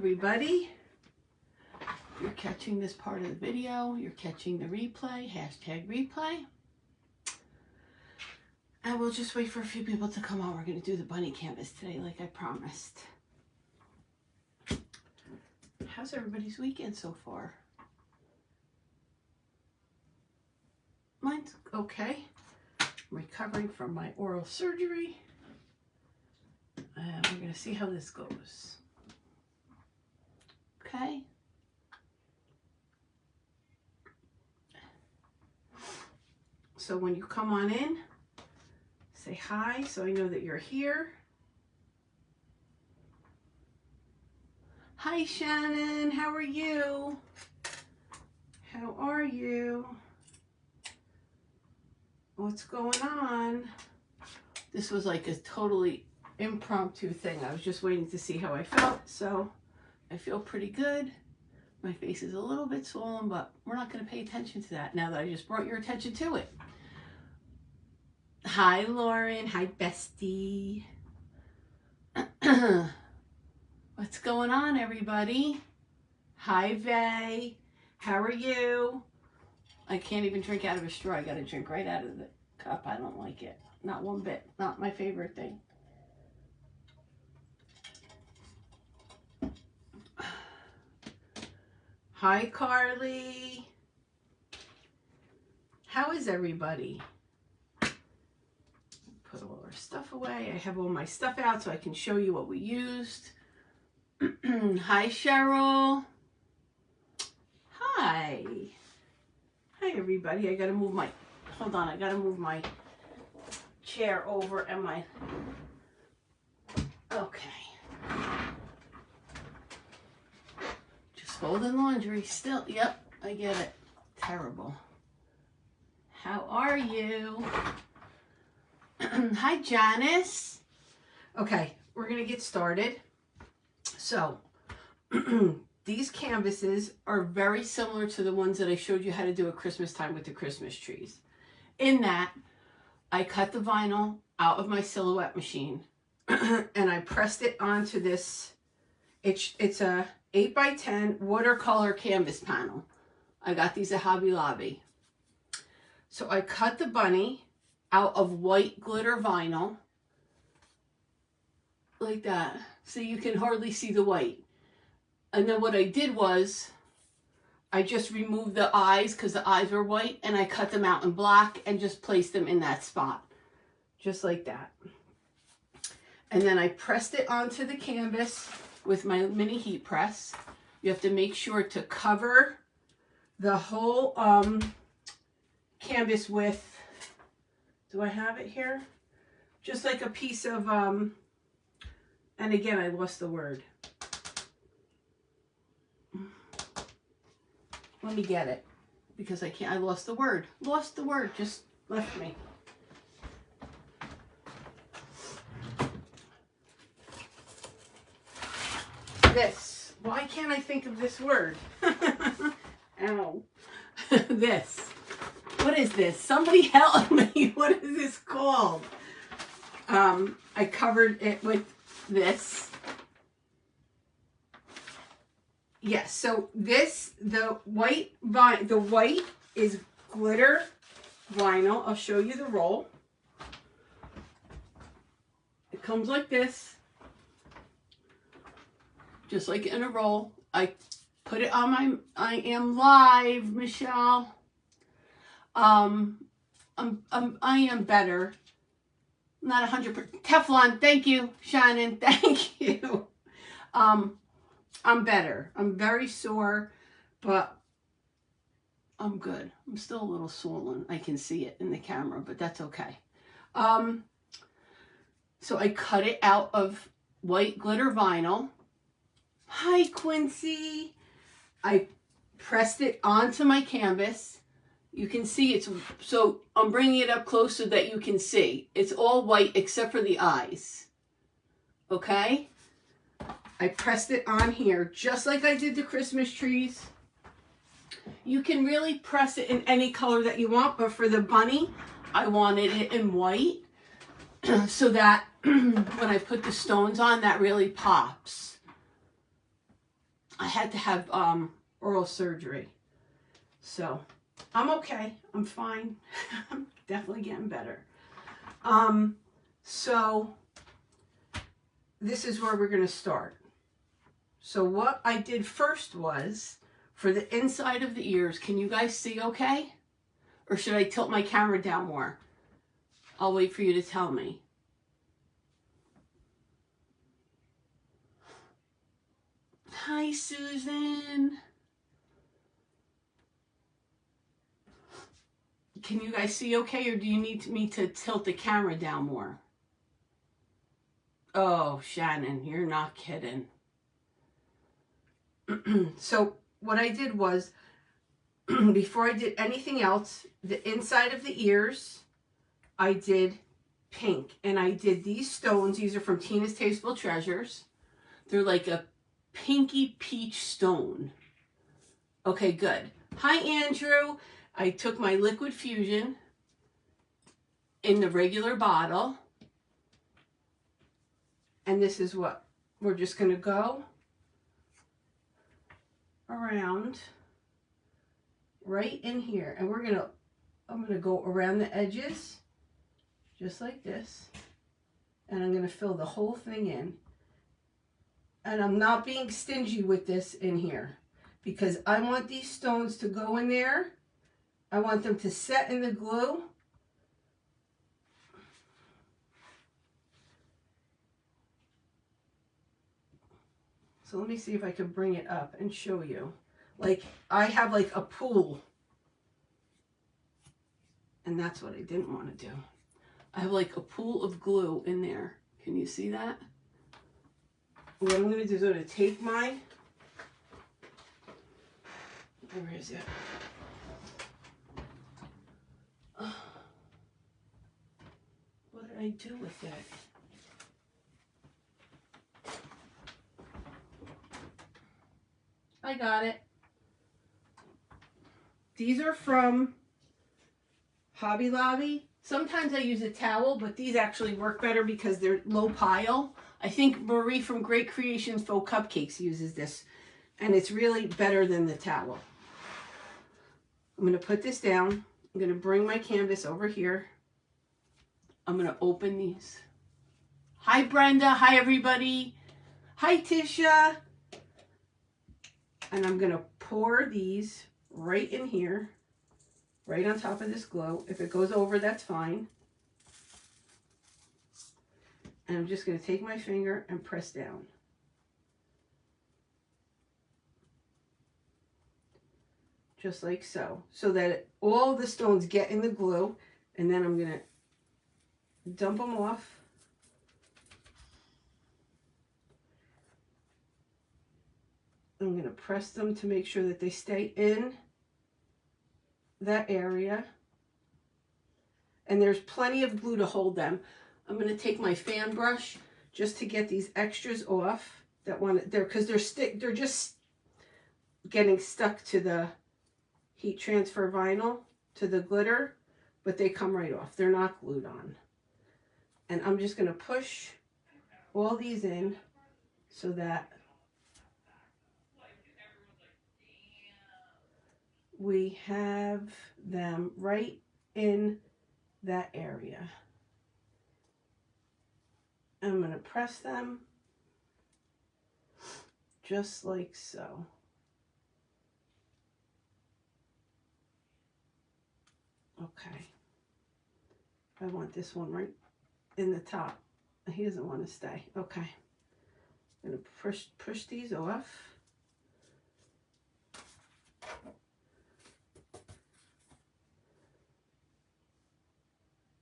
everybody. If you're catching this part of the video, you're catching the replay, hashtag replay. And we'll just wait for a few people to come on. We're going to do the bunny canvas today like I promised. How's everybody's weekend so far? Mine's okay. I'm recovering from my oral surgery. And we're going to see how this goes. Okay. So when you come on in, say hi so I know that you're here. Hi Shannon, how are you? How are you? What's going on? This was like a totally impromptu thing. I was just waiting to see how I felt, so I feel pretty good. My face is a little bit swollen, but we're not going to pay attention to that now that I just brought your attention to it. Hi Lauren, hi bestie. What's going on everybody? Hi Vay, how are you? I can't even drink out of a straw. I got to drink right out of the cup. I don't like it. Not one bit. Not my favorite thing. Hi, Carly. How is everybody? Put all our stuff away. I have all my stuff out so I can show you what we used. Hi, Cheryl. Hi. Hi, everybody. I got to move my... Hold on. I got to move my chair over and my... Okay. Folding laundry still. Yep, I get it. Terrible. How are you? Hi, Janice. Okay, we're going to get started. So, these canvases are very similar to the ones that I showed you how to do at Christmas time with the Christmas trees. In that, I cut the vinyl out of my Silhouette machine and I pressed it onto this. It's a 8x10 watercolor canvas panel. I got these at Hobby Lobby. So I cut the bunny out of white glitter vinyl like that, so you can hardly see the white. And then what I did was I just removed the eyes because the eyes were white, and I cut them out in black and just placed them in that spot, just like that. And then I pressed it onto the canvas with my mini heat press. You have to make sure to cover the whole canvas with, do I have it here? Just like a piece of, and again, I lost the word. Let me get it, because I can't, I lost the word. Lost the word, just left me. This. Why can't I think of this word? Ow. This. What is this? Somebody help me. What is this called? I covered it with this. Yes, so this, the white is glitter vinyl. I'll show you the roll. It comes like this. Just like in a roll. I put it on my, I am live, Michelle. I am better. Not 100%. Teflon, thank you, Shannon, thank you. I'm better. I'm very sore, but I'm good. I'm still a little swollen. I can see it in the camera, but that's okay. So I cut it out of white glitter vinyl. Hi, Quincy. I pressed it onto my canvas. You can see it's, so I'm bringing it up close so that you can see. It's all white except for the eyes. Okay? I pressed it on here just like I did the Christmas trees. You can really press it in any color that you want, but for the bunny, I wanted it in white so that when I put the stones on, that really pops. I had to have oral surgery. So I'm okay. I'm fine. I'm definitely getting better. So this is where we're going to start. So what I did first was, for the inside of the ears, can you guys see okay? Or should I tilt my camera down more? I'll wait for you to tell me. Hi, Susan. Can you guys see okay, or do you need me to tilt the camera down more? Oh, Shannon, you're not kidding. So what I did was, before I did anything else, the inside of the ears, I did pink. And I did these stones. These are from Tina's Tasteful Treasures. They're like a pinky peach stone. Okay, good. Hi, Andrew. I took my Liquid Fusion in the regular bottle. And this is what we're just going to go around right in here. And I'm going to go around the edges just like this. And I'm going to fill the whole thing in. And I'm not being stingy with this in here, because I want these stones to go in there. I want them to set in the glue. So let me see if I can bring it up and show you. Like, I have like a pool. And that's what I didn't want to do. I have like a pool of glue in there. Can you see that? What I'm going to do is I'm going to take mine. Where is it? What did I do with it? I got it. These are from Hobby Lobby. Sometimes I use a towel, but these actually work better because they're low pile. I think Marie from Great Creations Faux Cupcakes uses this, and it's really better than the towel. I'm going to put this down. I'm going to bring my canvas over here. I'm going to open these. Hi, Brenda. Hi, everybody. Hi, Tisha. And I'm going to pour these right in here, right on top of this glow. If it goes over, that's fine. And I'm just going to take my finger and press down. Just like so. So that all the stones get in the glue. And then I'm going to dump them off. I'm going to press them to make sure that they stay in that area. And there's plenty of glue to hold them. I'm going to take my fan brush just to get these extras off that want there, because they're just getting stuck to the heat transfer vinyl, to the glitter, but they come right off. They're not glued on. And I'm just going to push all these in so that we have them right in that area. I'm going to press them just like so. Okay. I want this one right in the top. He doesn't want to stay. Okay. I'm going to push these off.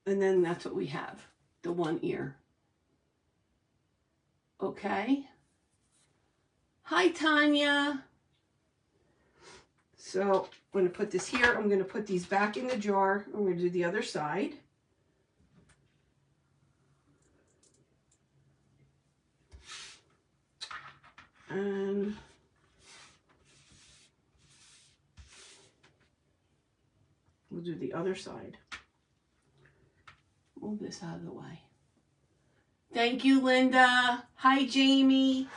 And then that's what we have, the one ear. Okay. Hi, Tanya. So I'm going to put this here. I'm going to put these back in the jar. I'm going to do the other side. And we'll do the other side. Move this out of the way. Thank you, Linda. Hi, Jamie.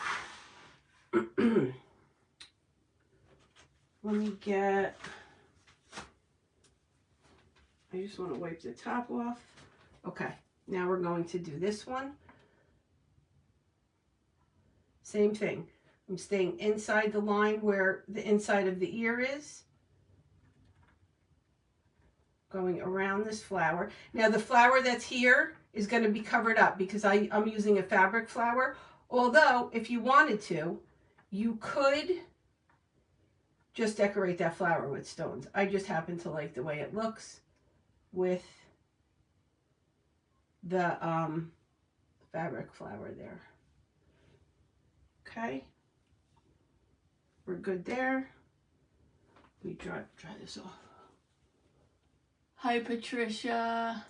let me get, I just want to wipe the top off. Okay, now we're going to do this one. Same thing. I'm staying inside the line where the inside of the ear is. Going around this flower. Now the flower that's here is going to be covered up because I'm using a fabric flower. Although, if you wanted to, you could just decorate that flower with stones. I just happen to like the way it looks with the fabric flower there. Okay. We're good there. We dry this off. Hi, Patricia.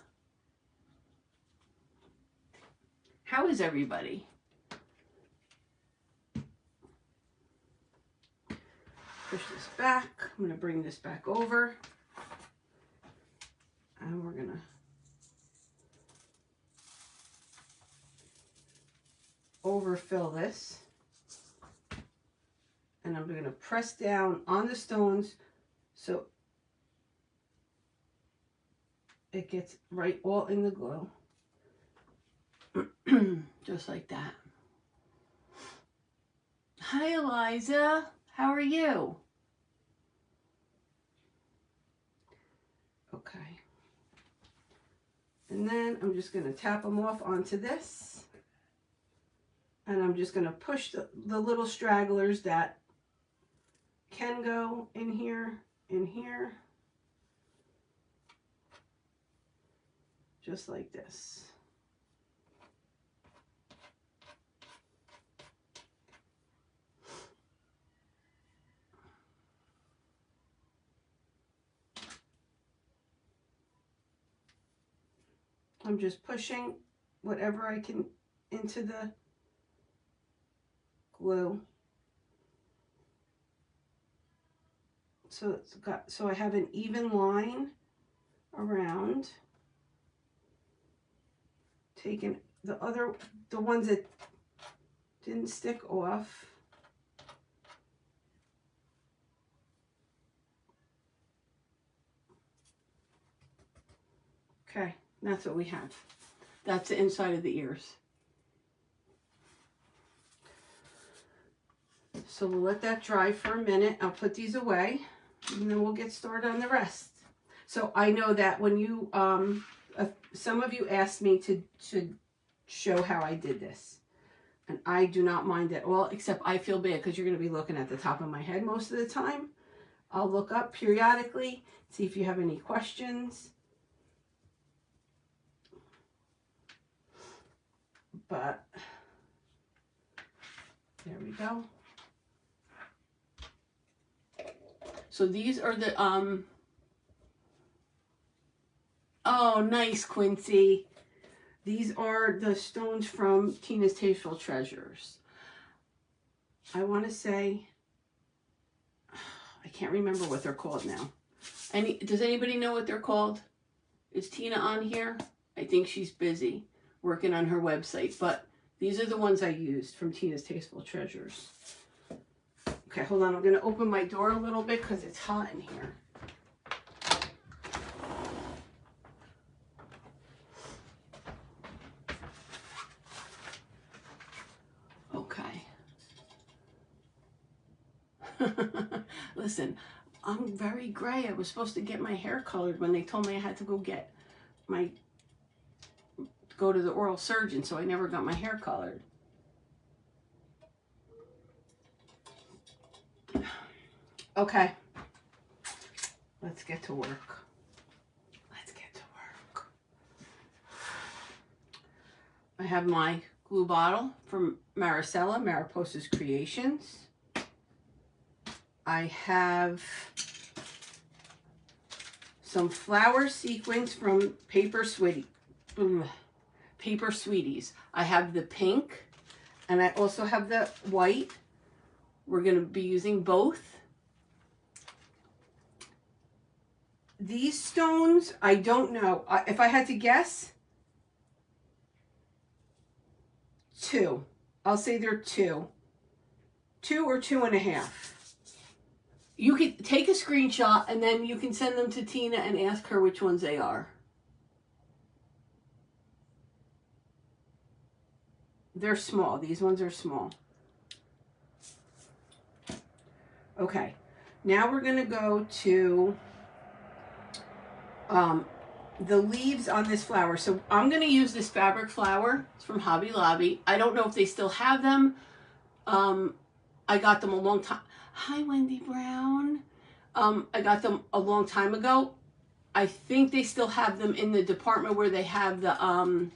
How is everybody? Push this back. I'm going to bring this back over. And we're going to overfill this. And I'm going to press down on the stones so it gets right all in the glue. Just like that. Hi, Eliza. How are you? Okay. And then I'm just going to tap them off onto this. And I'm just going to push the little stragglers that can go in here, just like this. I'm just pushing whatever I can into the glue. So I have an even line around. Taking the ones that didn't stick off. Okay, that's what we have. That's the inside of the ears. So we'll let that dry for a minute. I'll put these away and then we'll get started on the rest. So I know that when you, some of you asked me to show how I did this. And I do not mind at all, except I feel bad because you're going to be looking at the top of my head most of the time. I'll look up periodically, see if you have any questions. But there we go. So these are the, oh, nice, Quincy. These are the stones from Tina's Tasteful Treasures. I want to say, I can't remember what they're called now. Does anybody know what they're called? Is Tina on here? I think she's busy working on her website, but these are the ones I used from Tina's Tasteful Treasures. Okay, hold on. I'm going to open my door a little bit because it's hot in here. Okay. Listen, I'm very gray. I was supposed to get my hair colored when they told me I had to go go to the oral surgeon, so I never got my hair colored. Okay, let's get to work. Let's get to work. I have my glue bottle from Maricela, Mariposa's Creations. I have some flower sequins from Paper Sweeties. I have the pink and I also have the white. We're going to be using both. These stones, I don't know. If I had to guess, 2. I'll say they're 2. 2 or 2.5. You could take a screenshot and then you can send them to Tina and ask her which ones they are. They're small. These ones are small. Okay. Now we're going to go to the leaves on this flower. So I'm going to use this fabric flower. It's from Hobby Lobby. I don't know if they still have them. I got them a long time. Hi, Wendy Brown. I got them a long time ago. I think they still have them in the department where they have the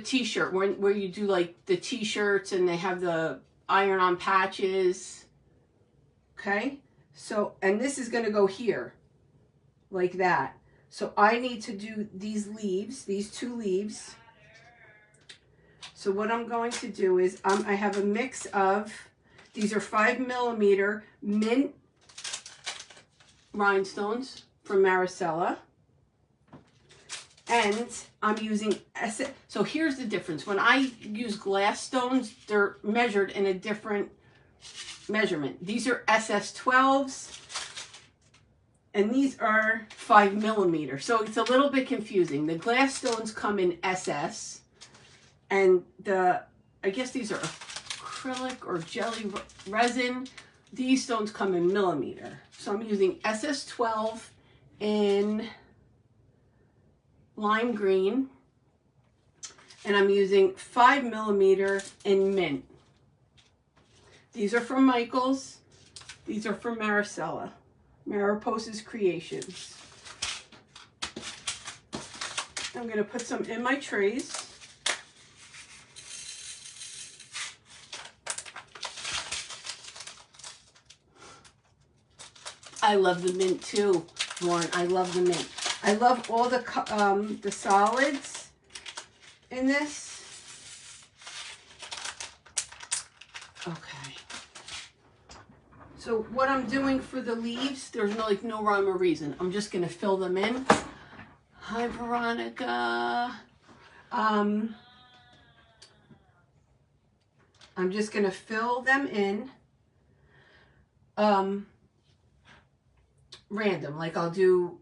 t-shirt, where you do like the t-shirts and they have the iron-on patches. Okay, so, and this is going to go here like that. So I need to do these leaves, these two leaves. So what I'm going to do is I have a mix of, these are 5mm mint rhinestones from Maricela. And I'm using, so here's the difference. When I use glass stones, they're measured in a different measurement. These are SS12s, and these are 5mm. So it's a little bit confusing. The glass stones come in SS, and I guess these are acrylic or jelly resin. These stones come in millimeter. So I'm using SS12 in lime green, and I'm using 5mm in mint. These are from Michaels. These are from Maricela, Mariposa's Creations. I'm going to put some in my trays. I love the mint too, Lauren. I love the mint. I love all the solids in this. Okay. So what I'm doing for the leaves, there's no rhyme or reason. I'm just going to fill them in. Hi, Veronica. I'm just going to fill them in random. Like I'll do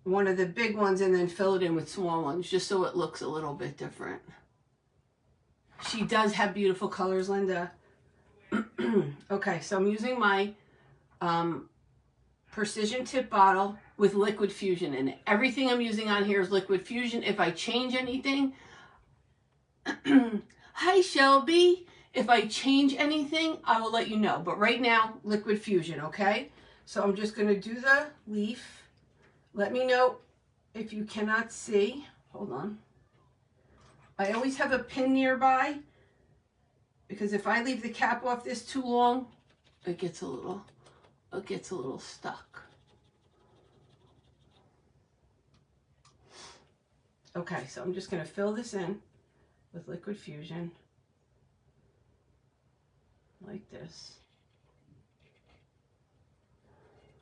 one of the big ones and then fill it in with small ones just so it looks a little bit different. She does have beautiful colors, Linda. Okay, so I'm using my Precision Tip bottle with Liquid Fusion in it. Everything I'm using on here is Liquid Fusion. If I change anything, hi Shelby, if I change anything, I will let you know. But right now, Liquid Fusion, okay? So I'm just going to do the leaf. Let me know if you cannot see. Hold on. I always have a pin nearby because if I leave the cap off this too long, it gets a little stuck. Okay, so I'm just going to fill this in with Liquid Fusion like this.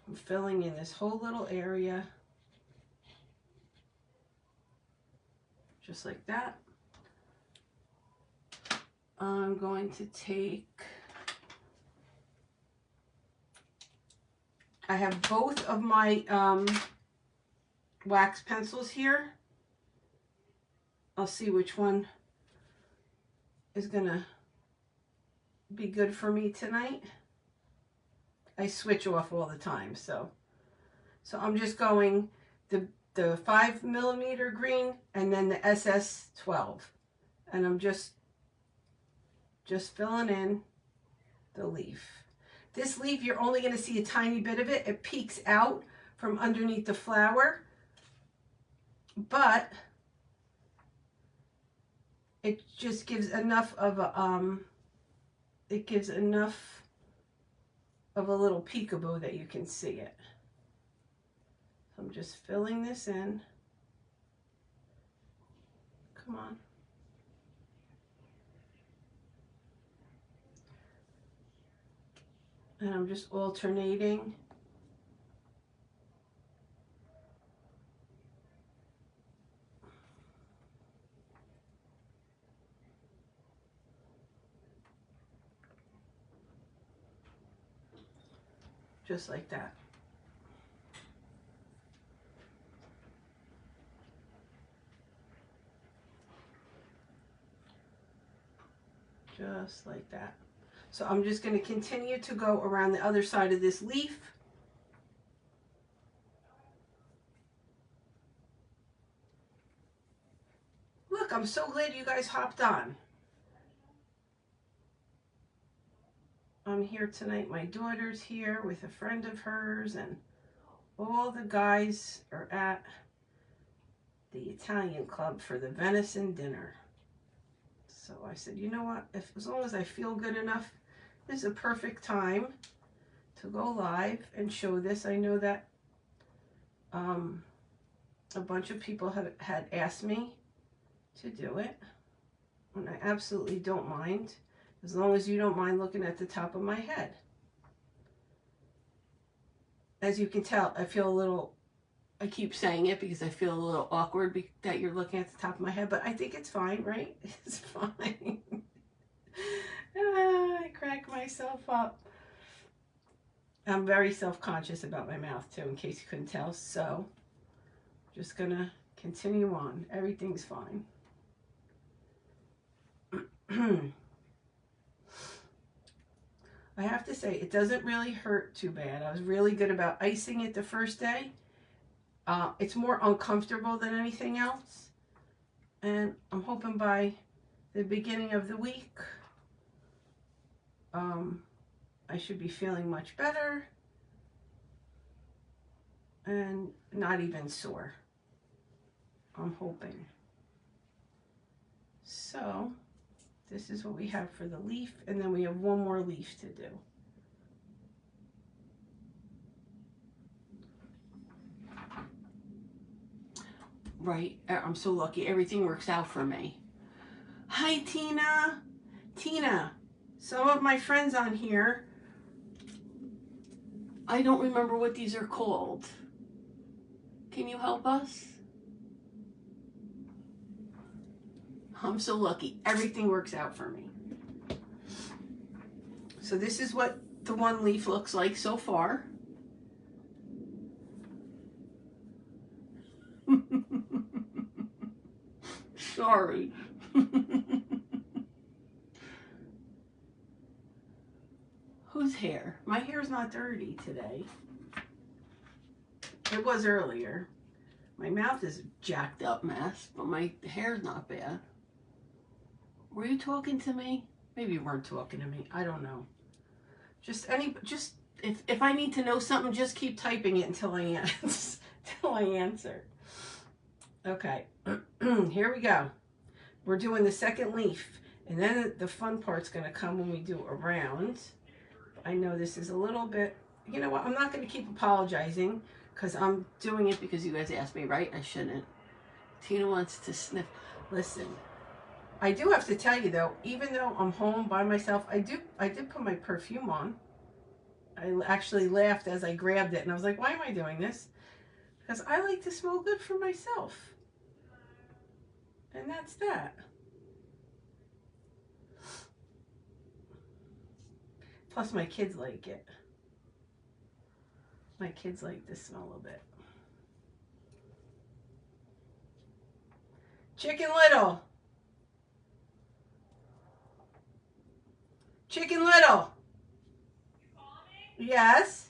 I'm filling in this whole little area. Just like that. I'm going to take, I have both of my wax pencils here. I'll see which one is gonna be good for me tonight. I switch off all the time, so I'm just going the 5mm green and then the SS12, and I'm just filling in the leaf. This leaf, you're only going to see a tiny bit of it. It peeks out from underneath the flower, but it just gives enough of a little peekaboo that you can see it. So I'm just filling this in. Come on. And I'm just alternating. just like that. Just like that. So I'm just going to continue to go around the other side of this leaf. Look, I'm so glad you guys hopped on. I'm here tonight. My daughter's here with a friend of hers, and all the guys are at the Italian club for the venison dinner. So I said, you know what, as long as I feel good enough, this is a perfect time to go live and show this. I know that a bunch of people had asked me to do it, and I absolutely don't mind, as long as you don't mind looking at the top of my head. As you can tell, I feel a little, I keep saying it because I feel a little awkward that you're looking at the top of my head, but I think it's fine, right? It's fine. I crack myself up. I'm very self-conscious about my mouth too, in case you couldn't tell. So just gonna continue on. Everything's fine. I have to say, it doesn't really hurt too bad. I was really good about icing it the first day. It's more uncomfortable than anything else. And I'm hoping by the beginning of the week, I should be feeling much better and not even sore. I'm hoping. So this is what we have for the leaf, and then we have one more leaf to do. Right, I'm so lucky. Everything works out for me. Hi, Tina. Tina, some of my friends on here, I don't remember what these are called. Can you help us? I'm so lucky. Everything works out for me. So this is what the one leaf looks like so far. Sorry. Whose hair? My hair's not dirty today. It was earlier. My mouth is a jacked up mess, but my hair's not bad. Were you talking to me? Maybe you weren't talking to me. I don't know. Just if I need to know something, just keep typing it until I answer. Okay. Here we go. We're doing the second leaf, and then the fun part's going to come when we do a round. I know this is a little bit, you know what, I'm not going to keep apologizing because I'm doing it because you guys asked me, right? I shouldn't. Tina wants to sniff. Listen, I do have to tell you though, even though I'm home by myself, I did put my perfume on. I actually laughed as I grabbed it, and I was like, why am I doing this? Because I like to smell good for myself. And that's that. Plus my kids like it. My kids like the smell of it. Chicken Little. Chicken Little. Yes.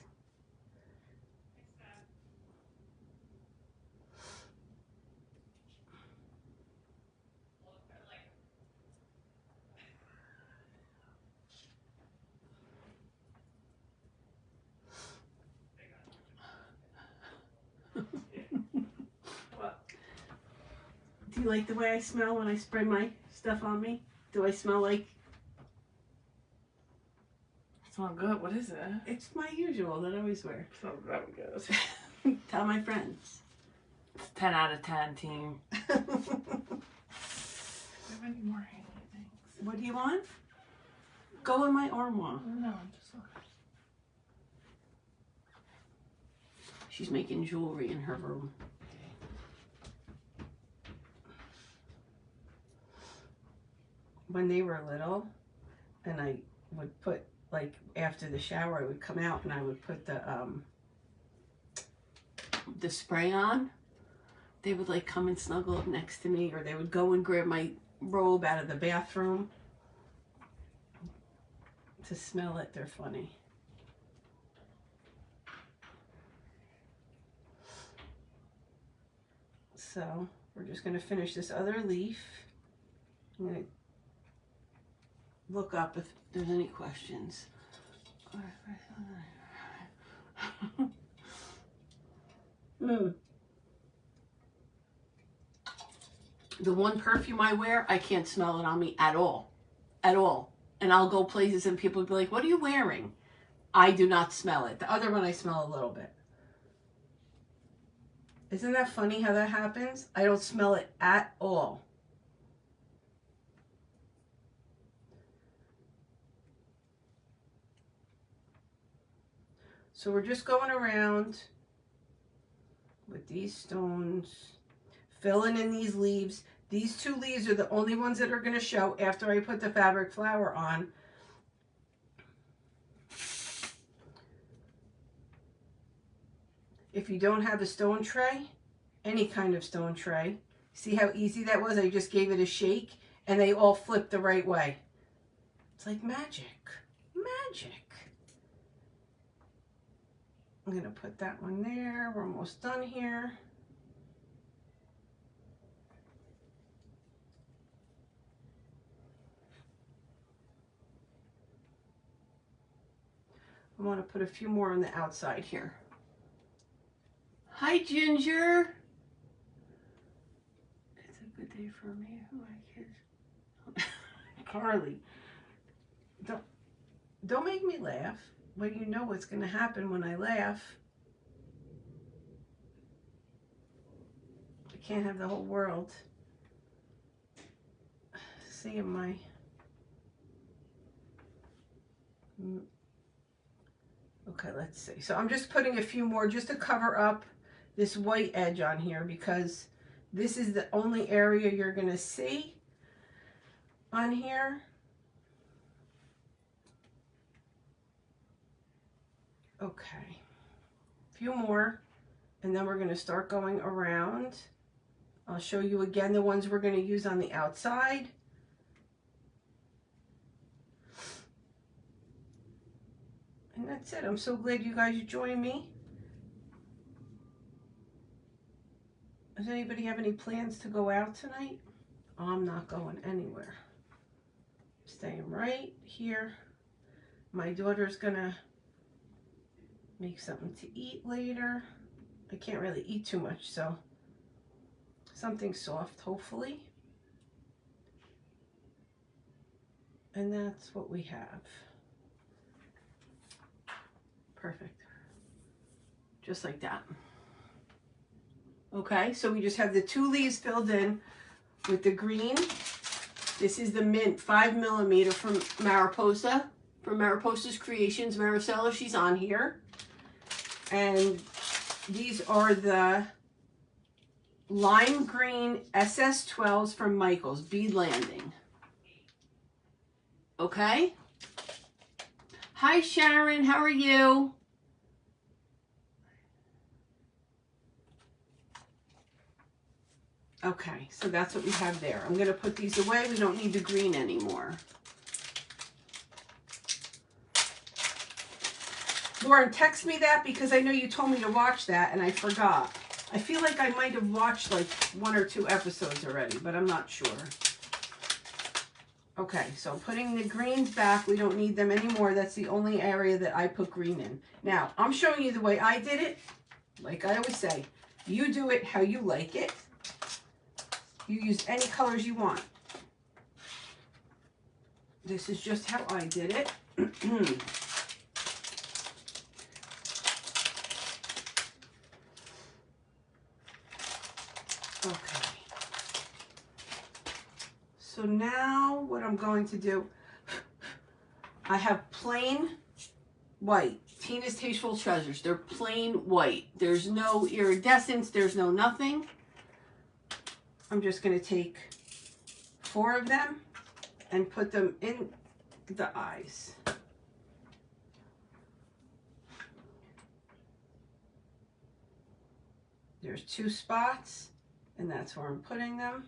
What? Do you like the way I smell when I spray my stuff on me? Do I smell like? It's not good. What is it? It's my usual that I always wear. It's not very good. Tell my friends. It's 10 out of 10, team. Do you have any more handy things? What do you want? Go in my armoire. No, I'm just looking. She's making jewelry in her room. When they were little, and I would put like after the shower, I would come out and I would put the spray on, they would like come and snuggle up next to me, or they would go and grab my robe out of the bathroom to smell it. They're funny. So we're just going to finish this other leaf. I'm going to look up if there's any questions. The one perfume I wear, I can't smell it on me at all. At all. And I'll go places and people will be like, what are you wearing? I do not smell it. The other one I smell a little bit. Isn't that funny how that happens? I don't smell it at all. So we're just going around with these stones, filling in these leaves. These two leaves are the only ones that are going to show after I put the fabric flower on. If you don't have a stone tray, any kind of stone tray, see how easy that was? I just gave it a shake and they all flipped the right way. It's like magic. Magic. I'm going to put that one there. We're almost done here. I want to put a few more on the outside here. Hi, Ginger. It's a good day for me. Who are my kids? Carly. Don't make me laugh when you know what's going to happen when I laugh. I can't have the whole world seeing my... Okay, let's see. So I'm just putting a few more just to cover up this white edge on here, because this is the only area you're going to see on here. Okay, a few more, and then we're going to start going around. I'll show you again the ones we're going to use on the outside. And that's it. I'm so glad you guys joined me. Does anybody have any plans to go out tonight? I'm not going anywhere. I'm staying right here. My daughter's gonna make something to eat later. I can't really eat too much, so something soft, hopefully. And that's what we have. Perfect. Just like that. Okay, so we just have the two leaves filled in with the green. This is the mint 5mm from Mariposa, from Mariposa's Creations. Maricela, she's on here. And these are the lime green SS12s from Michaels, Bead Landing. Okay? Hi, Sharon, how are you? Okay, so that's what we have there. I'm going to put these away. We don't need the green anymore. Lauren, text me that because I know you told me to watch that and I forgot. I feel like I might have watched like 1 or 2 episodes already, but I'm not sure. Okay, so putting the greens back. We don't need them anymore. That's the only area that I put green in. Now, I'm showing you the way I did it. Like I always say, you do it how you like it. You use any colors you want. This is just how I did it. Okay. So now what I'm going to do, I have plain white. Tina's Tasteful Treasures. They're plain white. There's no iridescence. There's no nothing. I'm just going to take 4 of them and put them in the eyes. There's 2 spots, and that's where I'm putting them.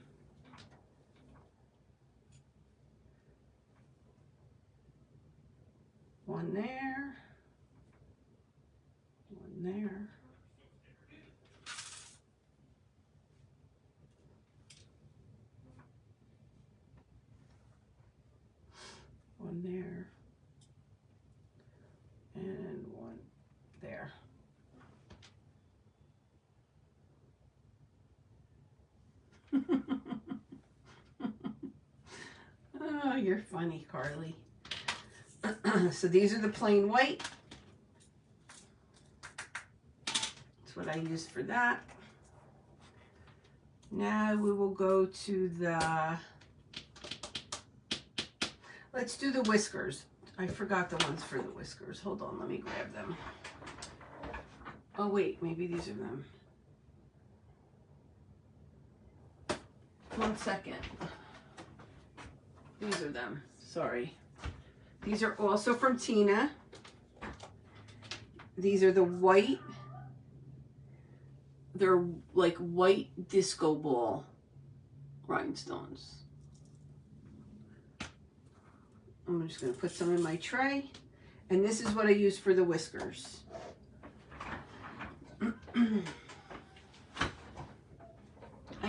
One there, one there. One there, and one there. Oh, you're funny, Carly. So these are the plain white. That's what I used for that. Now we will go to the, let's do the whiskers. I forgot the ones for the whiskers. Hold on, let me grab them. Oh wait, maybe these are them. 1 second. These are them, sorry. These are also from Tina. These are the white, they're like white disco ball rhinestones. I'm just gonna put some in my tray. And this is what I use for the whiskers. I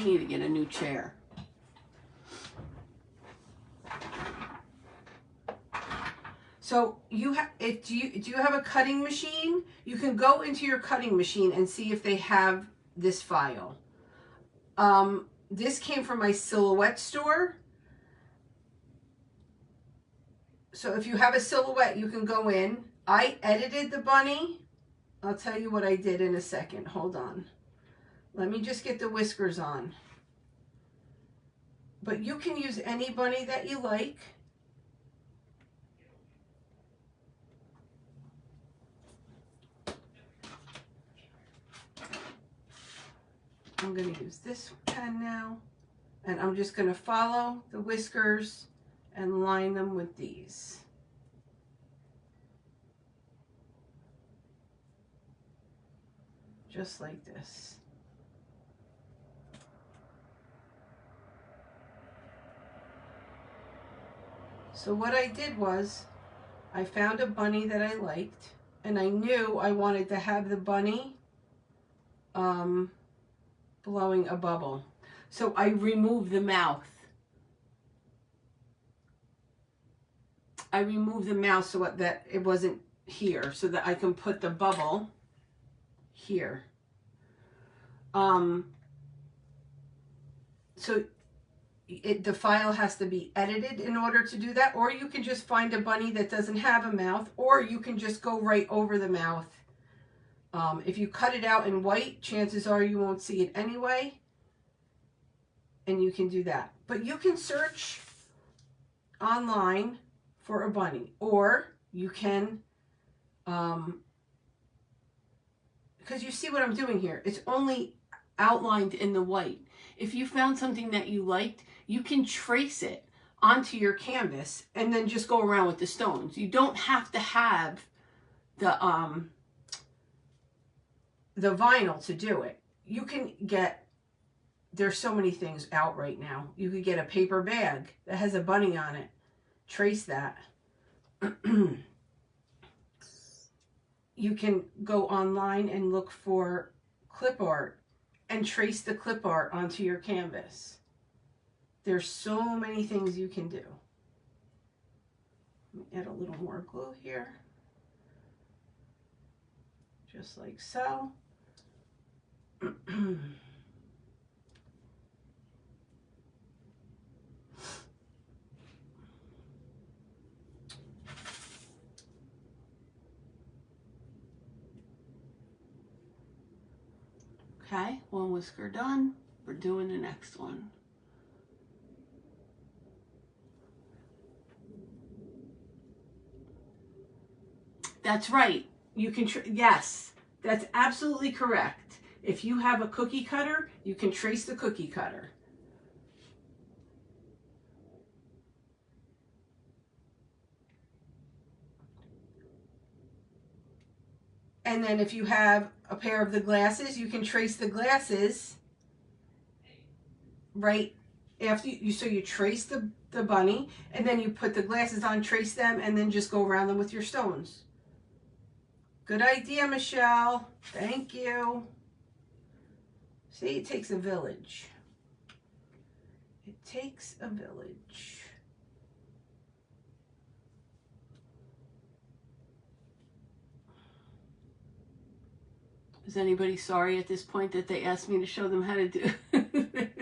need to get a new chair. So do you have a cutting machine? You can go into your cutting machine and see if they have this file. This came from my Silhouette store. So if you have a Silhouette, you can go in. I edited the bunny. I'll tell you what I did in a second. Hold on. Let me just get the whiskers on. But you can use any bunny that you like. I'm going to use this pen now, and I'm just going to follow the whiskers and line them with these. Just like this. So what I did was, I found a bunny that I liked, and I knew I wanted to have the bunny blowing a bubble. So I removed the mouth. I removed the mouth so that it wasn't here, so that I can put the bubble here. So the file has to be edited in order to do that, or you can just find a bunny that doesn't have a mouth, or you can just go right over the mouth. If you cut it out in white, chances are you won't see it anyway, and you can do that. But you can search online for a bunny, or you can, because you see what I'm doing here, it's only outlined in the white. If you found something that you liked, you can trace it onto your canvas and then just go around with the stones. You don't have to have the vinyl to do it. You can get, there's so many things out right now. You could get a paper bag that has a bunny on it. Trace that. You can go online and look for clip art and trace the clip art onto your canvas. There's so many things you can do. Let me add a little more glue here. Just like so. Okay, one whisker done. We're doing the next one. That's right. You can, yes, that's absolutely correct. If you have a cookie cutter, you can trace the cookie cutter. And then if you have a pair of the glasses, you can trace the glasses right after you, so you trace the bunny, and then you put the glasses on, trace them, and then just go around them with your stones. Good idea, Michelle. Thank you. See, it takes a village. It takes a village. Is anybody sorry at this point that they asked me to show them how to do it?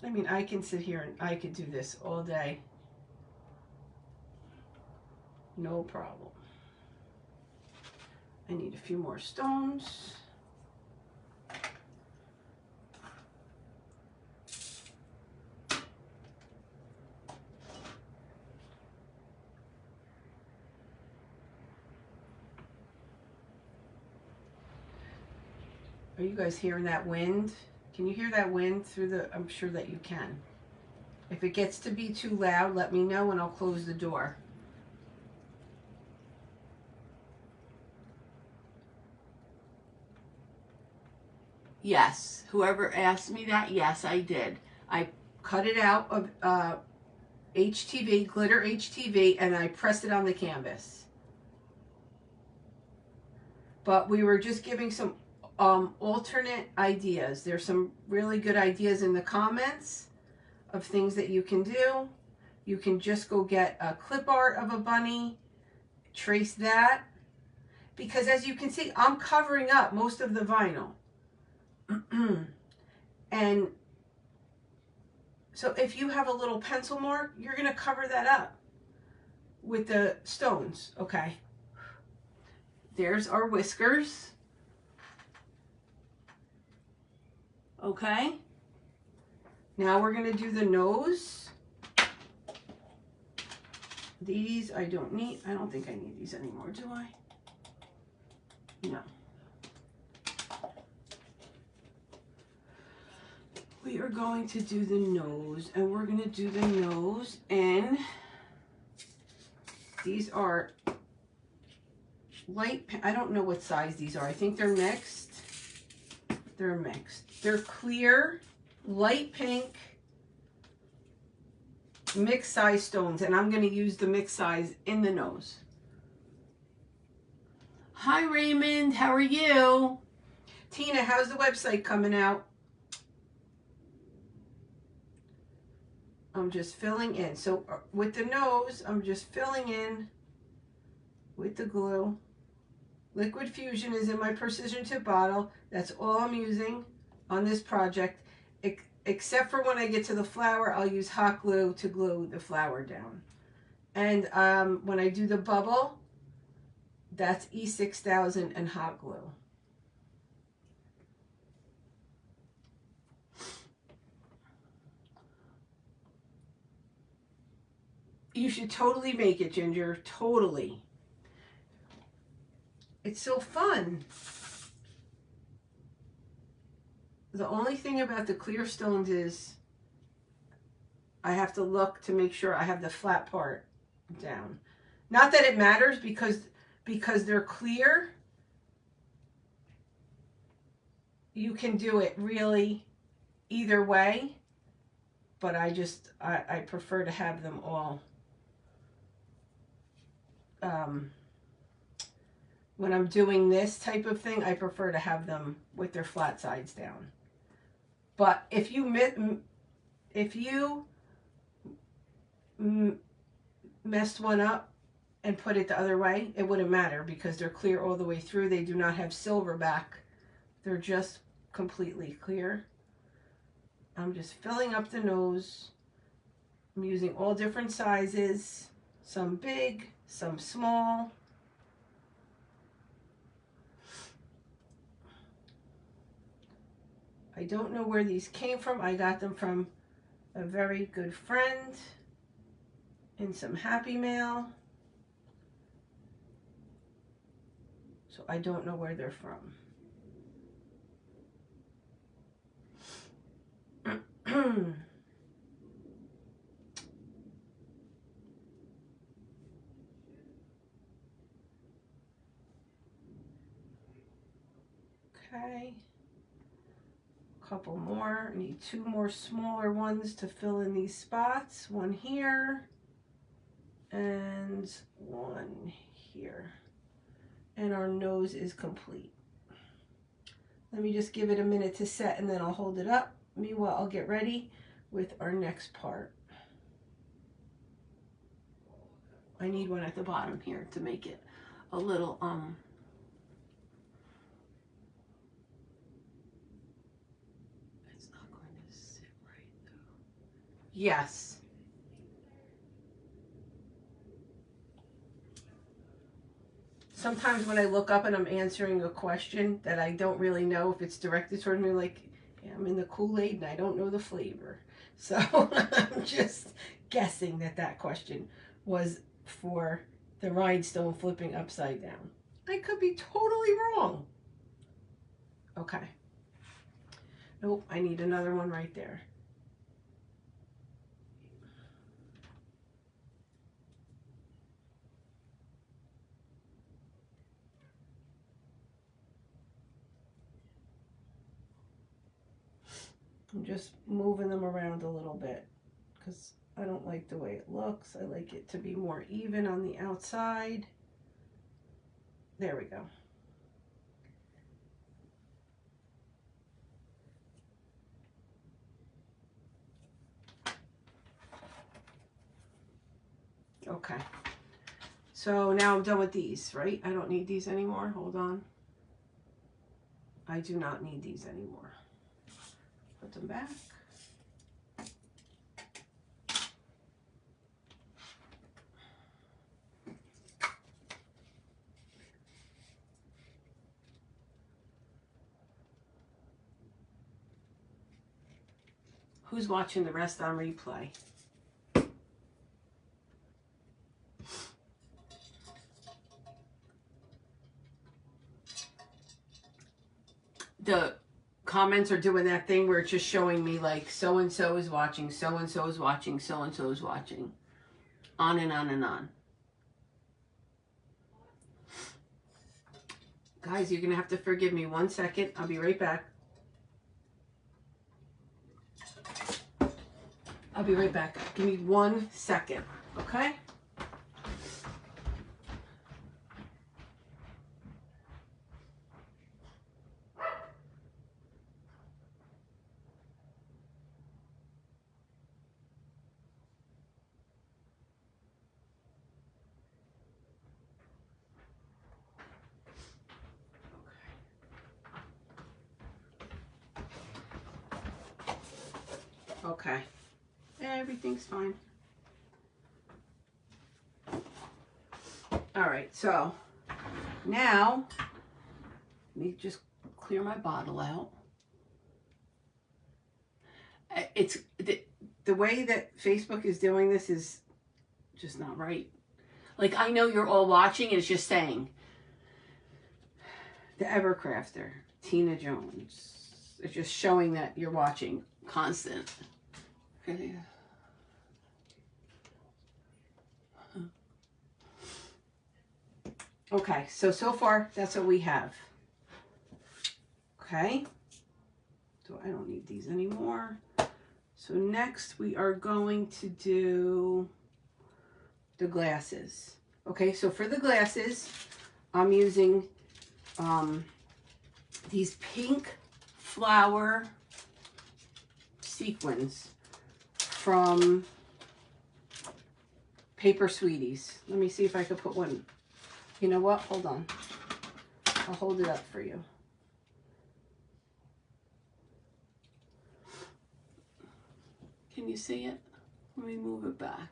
I mean, I can sit here and I could do this all day. No problem. I need a few more stones. Are you guys hearing that wind? Can you hear that wind through the, I'm sure that you can. If it gets to be too loud, let me know and I'll close the door. Yes, whoever asked me that, yes, I did. I cut it out of HTV, glitter HTV, and I pressed it on the canvas. But we were just giving some alternate ideas. There's some really good ideas in the comments of things that you can do. You can just go get a clip art of a bunny, trace that, because as you can see, I'm covering up most of the vinyl. And so if you have a little pencil mark, you're going to cover that up with the stones. Okay. There's our whiskers. Okay. Now we're going to do the nose. These I don't need. I don't think I need these anymore, do I? No. We are going to do the nose, and we're going to do the nose in, these are light, I don't know what size these are. I think they're mixed. They're mixed. They're clear, light pink, mixed size stones, and I'm going to use the mixed size in the nose. Hi Raymond, how are you? Tina, how's the website coming out? I'm just filling in. So with the nose, I'm just filling in with the glue. Liquid Fusion is in my precision tip bottle. That's all I'm using on this project. Except for when I get to the flower, I'll use hot glue to glue the flower down. And when I do the bubble, that's E6000 and hot glue. You should totally make it, Ginger. Totally. It's so fun. The only thing about the clear stones is I have to look to make sure I have the flat part down. Not that it matters because they're clear. You can do it really either way, but I prefer to have them all. When I'm doing this type of thing, I prefer to have them with their flat sides down. But if you messed one up and put it the other way, it wouldn't matter because they're clear all the way through. They do not have silver back. They're just completely clear. I'm just filling up the nose. I'm using all different sizes, some big, some small. I don't know where these came from. I got them from a very good friend in some Happy Mail. So I don't know where they're from. Okay. A couple more. I need 2 more smaller ones to fill in these spots. One here and one here. And our nose is complete. Let me just give it a minute to set and then I'll hold it up. Meanwhile, I'll get ready with our next part. I need one at the bottom here to make it a little, it's not going to sit right though. Yes. Sometimes when I look up and I'm answering a question that I don't really know if it's directed toward me, like, yeah, I'm in the Kool-Aid and I don't know the flavor. So I'm just guessing that that question was for the rhinestone flipping upside down. I could be totally wrong. Okay. Nope, I need another one right there. I'm just moving them around a little bit because I don't like the way it looks. I like it to be more even on the outside. There we go. Okay. So now I'm done with these, right? I don't need these anymore. Hold on. I do not need these anymore. Put them back. Who's watching the rest on replay? The comments are doing that thing where it's just showing me like so-and-so is watching, so-and-so is watching, so-and-so is watching. On and on and on. Guys, you're going to have to forgive me 1 second. I'll be right back. I'll be right back. Give me 1 second, okay? Okay. Everything's fine. All right, so now let me just clear my bottle out. It's the way that Facebook is doing this is just not right. Like, I know you're all watching and it's just saying the Evercrafter, Tina Jones. It's just showing that you're watching constant. Okay. Okay, so far that's what we have. Okay. So I don't need these anymore. So next we are going to do the glasses. Okay, so for the glasses, I'm using these pink flower sequins from Paper Sweeties. Let me see if I could put one. You know what? Hold on. I'll hold it up for you. Can you see it? Let me move it back.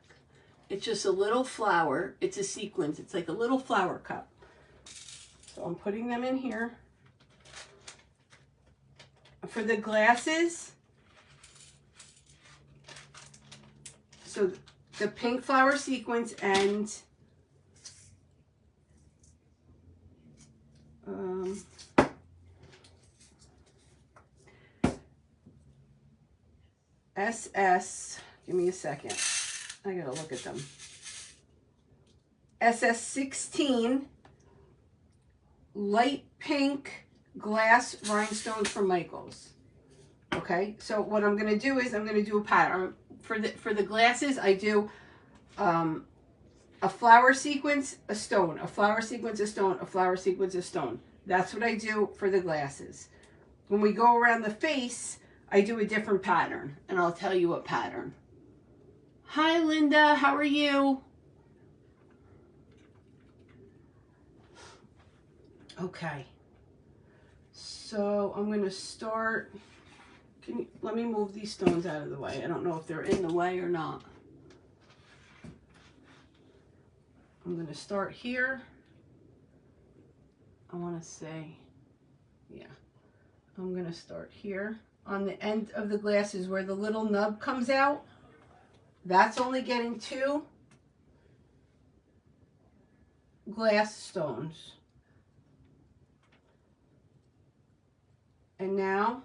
It's just a little flower. It's a sequence. It's like a little flower cup. So I'm putting them in here. For the glasses, so the pink flower sequence and SS, give me a second. I gotta look at them. SS16, light pink glass rhinestones from Michaels. Okay, so what I'm going to do is I'm going to do a pattern. For the glasses, I do a flower sequence, a stone, a flower sequence, a stone, a flower sequence, a stone. That's what I do for the glasses. When we go around the face, I do a different pattern, and I'll tell you what pattern. Hi, Linda. How are you? Okay. So I'm going to start. Let me move these stones out of the way. I don't know if they're in the way or not. I'm going to start here. I want to say, yeah. I'm going to start here. On the end of the glasses where the little nub comes out, that's only getting 2 glass stones. And now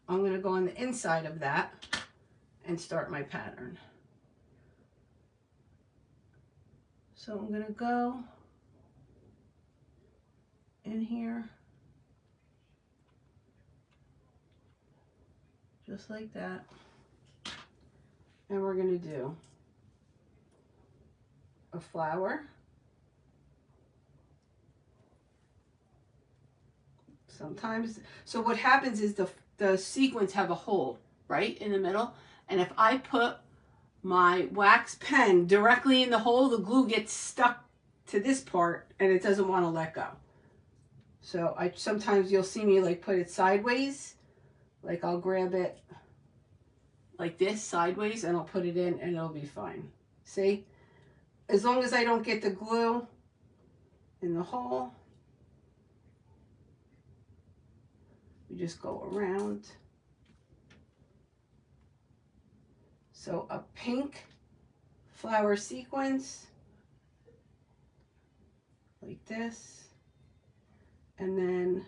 I'm going to go on the inside of that and start my pattern. So I'm going to go in here just like that. And we're going to do a flower. Sometimes, so what happens is the sequins have a hole right in the middle, and if I put my wax pen directly in the hole, the glue gets stuck to this part and it doesn't want to let go. So sometimes you'll see me like put it sideways, like I'll grab it like this sideways and I'll put it in and it'll be fine. See, as long as I don't get the glue in the hole, we just go around. So a pink flower sequence like this, and then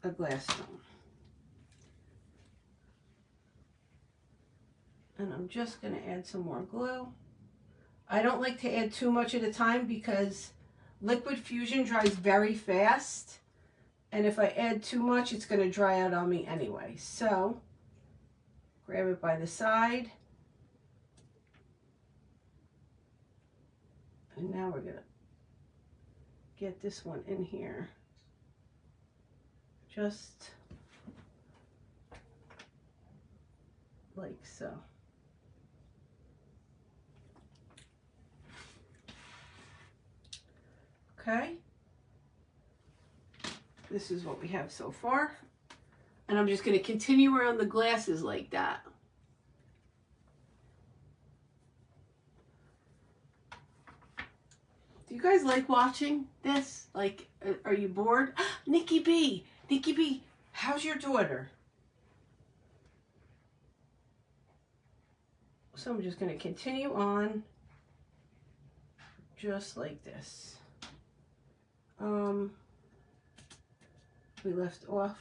a glass stone. And I'm just going to add some more glue. I don't like to add too much at a time because liquid fusion dries very fast. And if I add too much, it's going to dry out on me anyway. So grab it by the side. And now we're going to get this one in here. Just like so. Okay. This is what we have so far. And I'm just going to continue around the glasses like that. Do you guys like watching this? Like, are you bored? Nikki B, how's your daughter? So I'm just going to continue on just like this. We left off.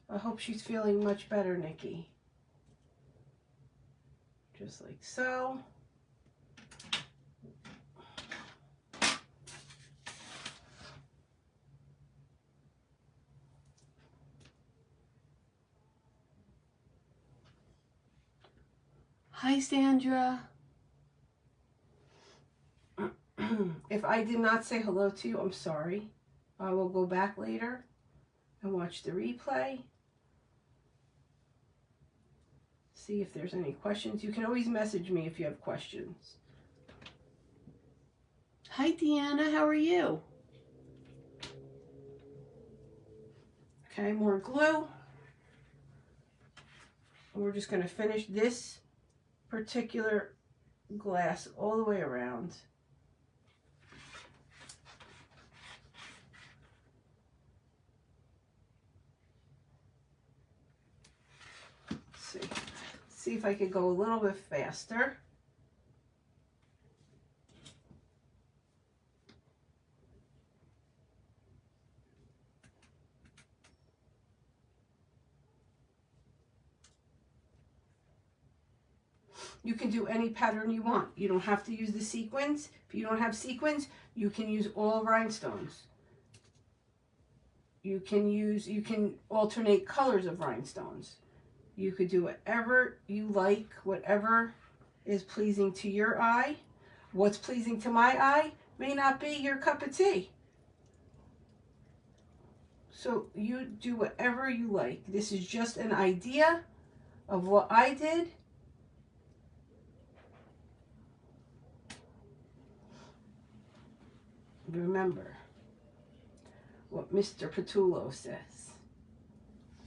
I hope she's feeling much better, Nikki. Just like so. Hi, Sandra. If I did not say hello to you, I'm sorry. I will go back later and watch the replay. See if there's any questions. You can always message me if you have questions. Hi, Deanna. How are you? Okay, more glue. And we're just going to finish this particular glass all the way around. See if I could go a little bit faster. You can do any pattern you want. You don't have to use the sequins. If you don't have sequins, you can use all rhinestones. You can alternate colors of rhinestones. You could do whatever you like, whatever is pleasing to your eye. What's pleasing to my eye may not be your cup of tea. So you do whatever you like. This is just an idea of what I did. Remember what Mr. Petullo says.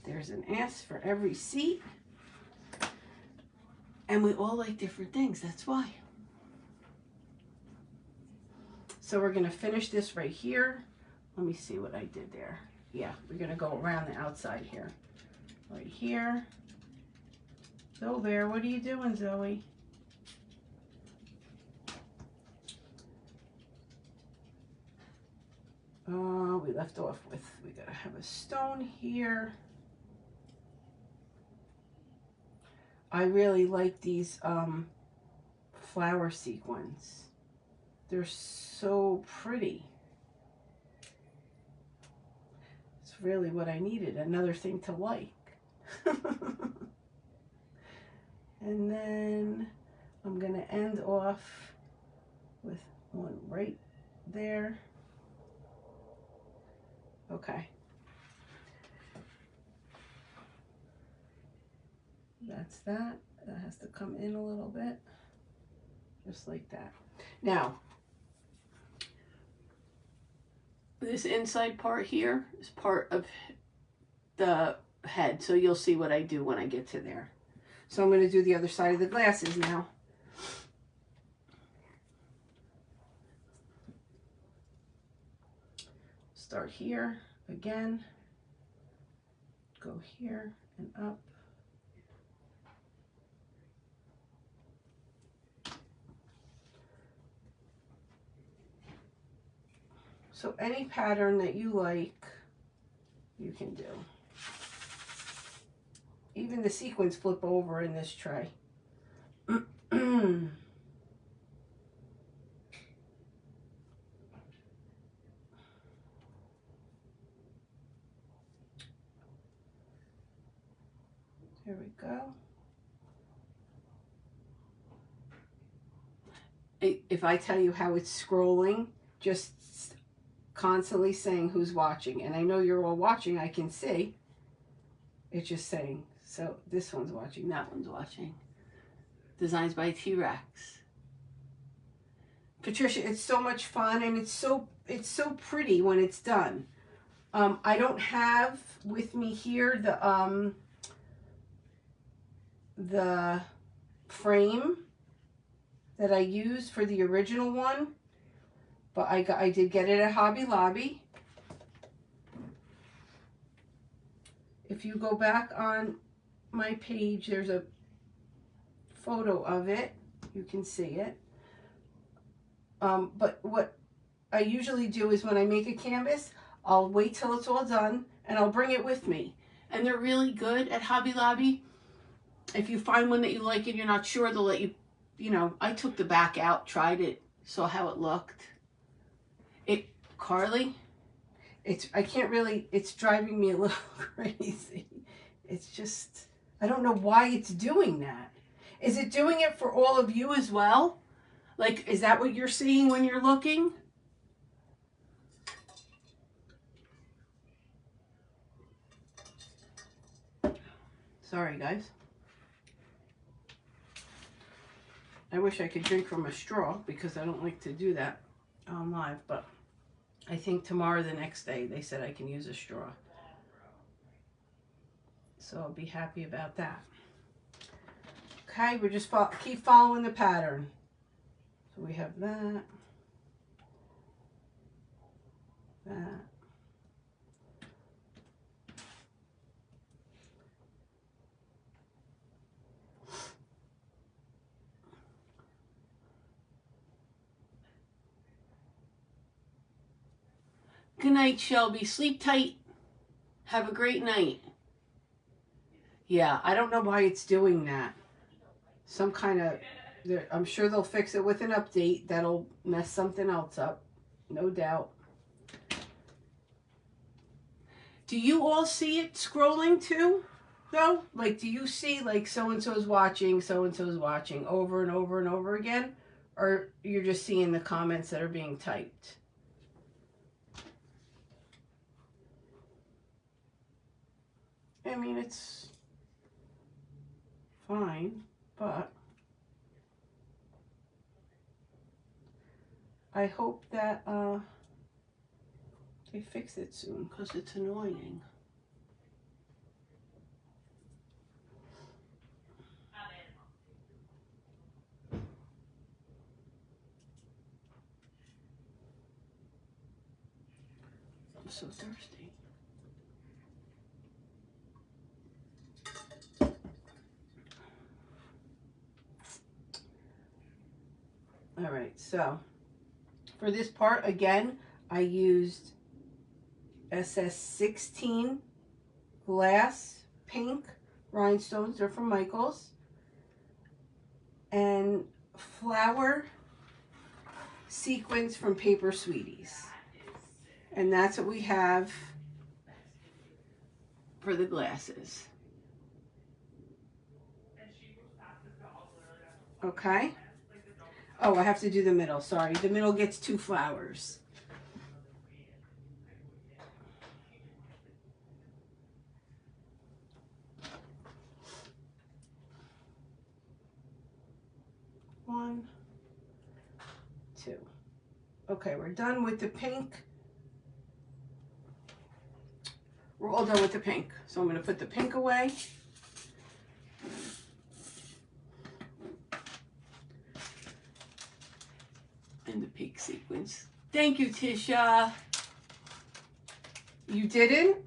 There's an ass for every seat. And we all like different things. That's why. So we're going to finish this right here. Let me see what I did there. Yeah, we're going to go around the outside here. Right here. Zoe Bear, what are you doing, Zoe? We left off with, we got to have a stone here. I really like these flower sequins. They're so pretty. It's really what I needed, another thing to like. And then I'm going to end off with one right there. Okay. That's that. That has to come in a little bit. Just like that. Now, this inside part here is part of the head. So you'll see what I do when I get to there. So I'm going to do the other side of the glasses now. Start here again. Go here and up. So any pattern that you like, you can do. Even the sequins flip over in this tray. There we go. If I tell you how it's scrolling, just constantly saying who's watching. And I know you're all watching, I can see. It's just saying. So this one's watching, that one's watching. Designs by T-Rex. Patricia, it's so much fun and it's so pretty when it's done. I don't have with me here the frame that I used for the original one, but I did get it at Hobby Lobby. If you go back on my page, there's a photo of it. You can see it. But what I usually do is when I make a canvas, I'll wait till it's all done and I'll bring it with me. And they're really good at Hobby Lobby. If you find one that you like and you're not sure, they'll let you, I took the back out, tried it, saw how it looked. Carly, it's driving me a little crazy. It's just, I don't know why it's doing that. Is it doing it for all of you as well? Like, is that what you're seeing when you're looking? Sorry, guys. I wish I could drink from a straw because I don't like to do that on live, but I think tomorrow, the next day, they said I can use a straw. So I'll be happy about that. Okay, we're just keep following the pattern. So we have that. That. Good night, Shelby. Sleep tight. Have a great night. Yeah, I don't know why it's doing that. some kind of, I'm sure they'll fix it with an update that'll mess something else up, no doubt. Do you all see it scrolling too, though? Like, do you see, like, so-and-so's watching over and over and over again? Or you're just seeing the comments that are being typed? I mean, it's fine, but I hope that they fix it soon, because it's annoying. I'm so thirsty. All right, so for this part, again, I used SS16 glass pink rhinestones. They're from Michaels. And flower sequins from Paper Sweeties. And that's what we have for the glasses. Okay. Oh, I have to do the middle. Sorry. The middle gets 2 flowers. One, 2. Okay, we're done with the pink. We're all done with the pink. So I'm going to put the pink away. And the pink sequins. Thank you, Tisha. You didn't?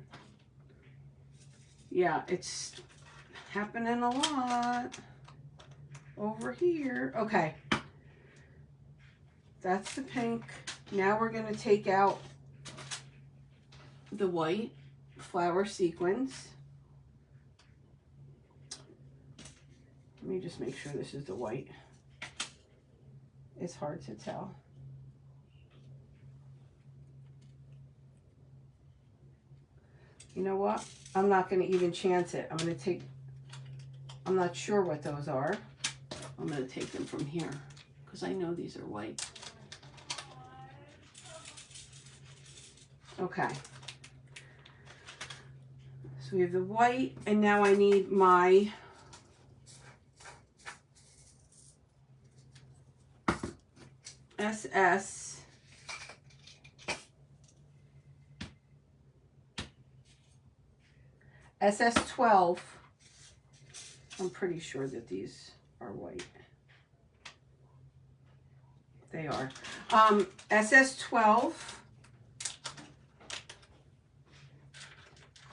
Yeah, it's happening a lot over here. Okay. That's the pink. Now we're going to take out the white flower sequins. Let me just make sure this is the white. It's hard to tell. You know what? I'm not going to even chance it. I'm not sure what those are. I'm going to take them from here because I know these are white. Okay. So we have the white, and now I need my SS SS12. I'm pretty sure that these are white. They are. SS12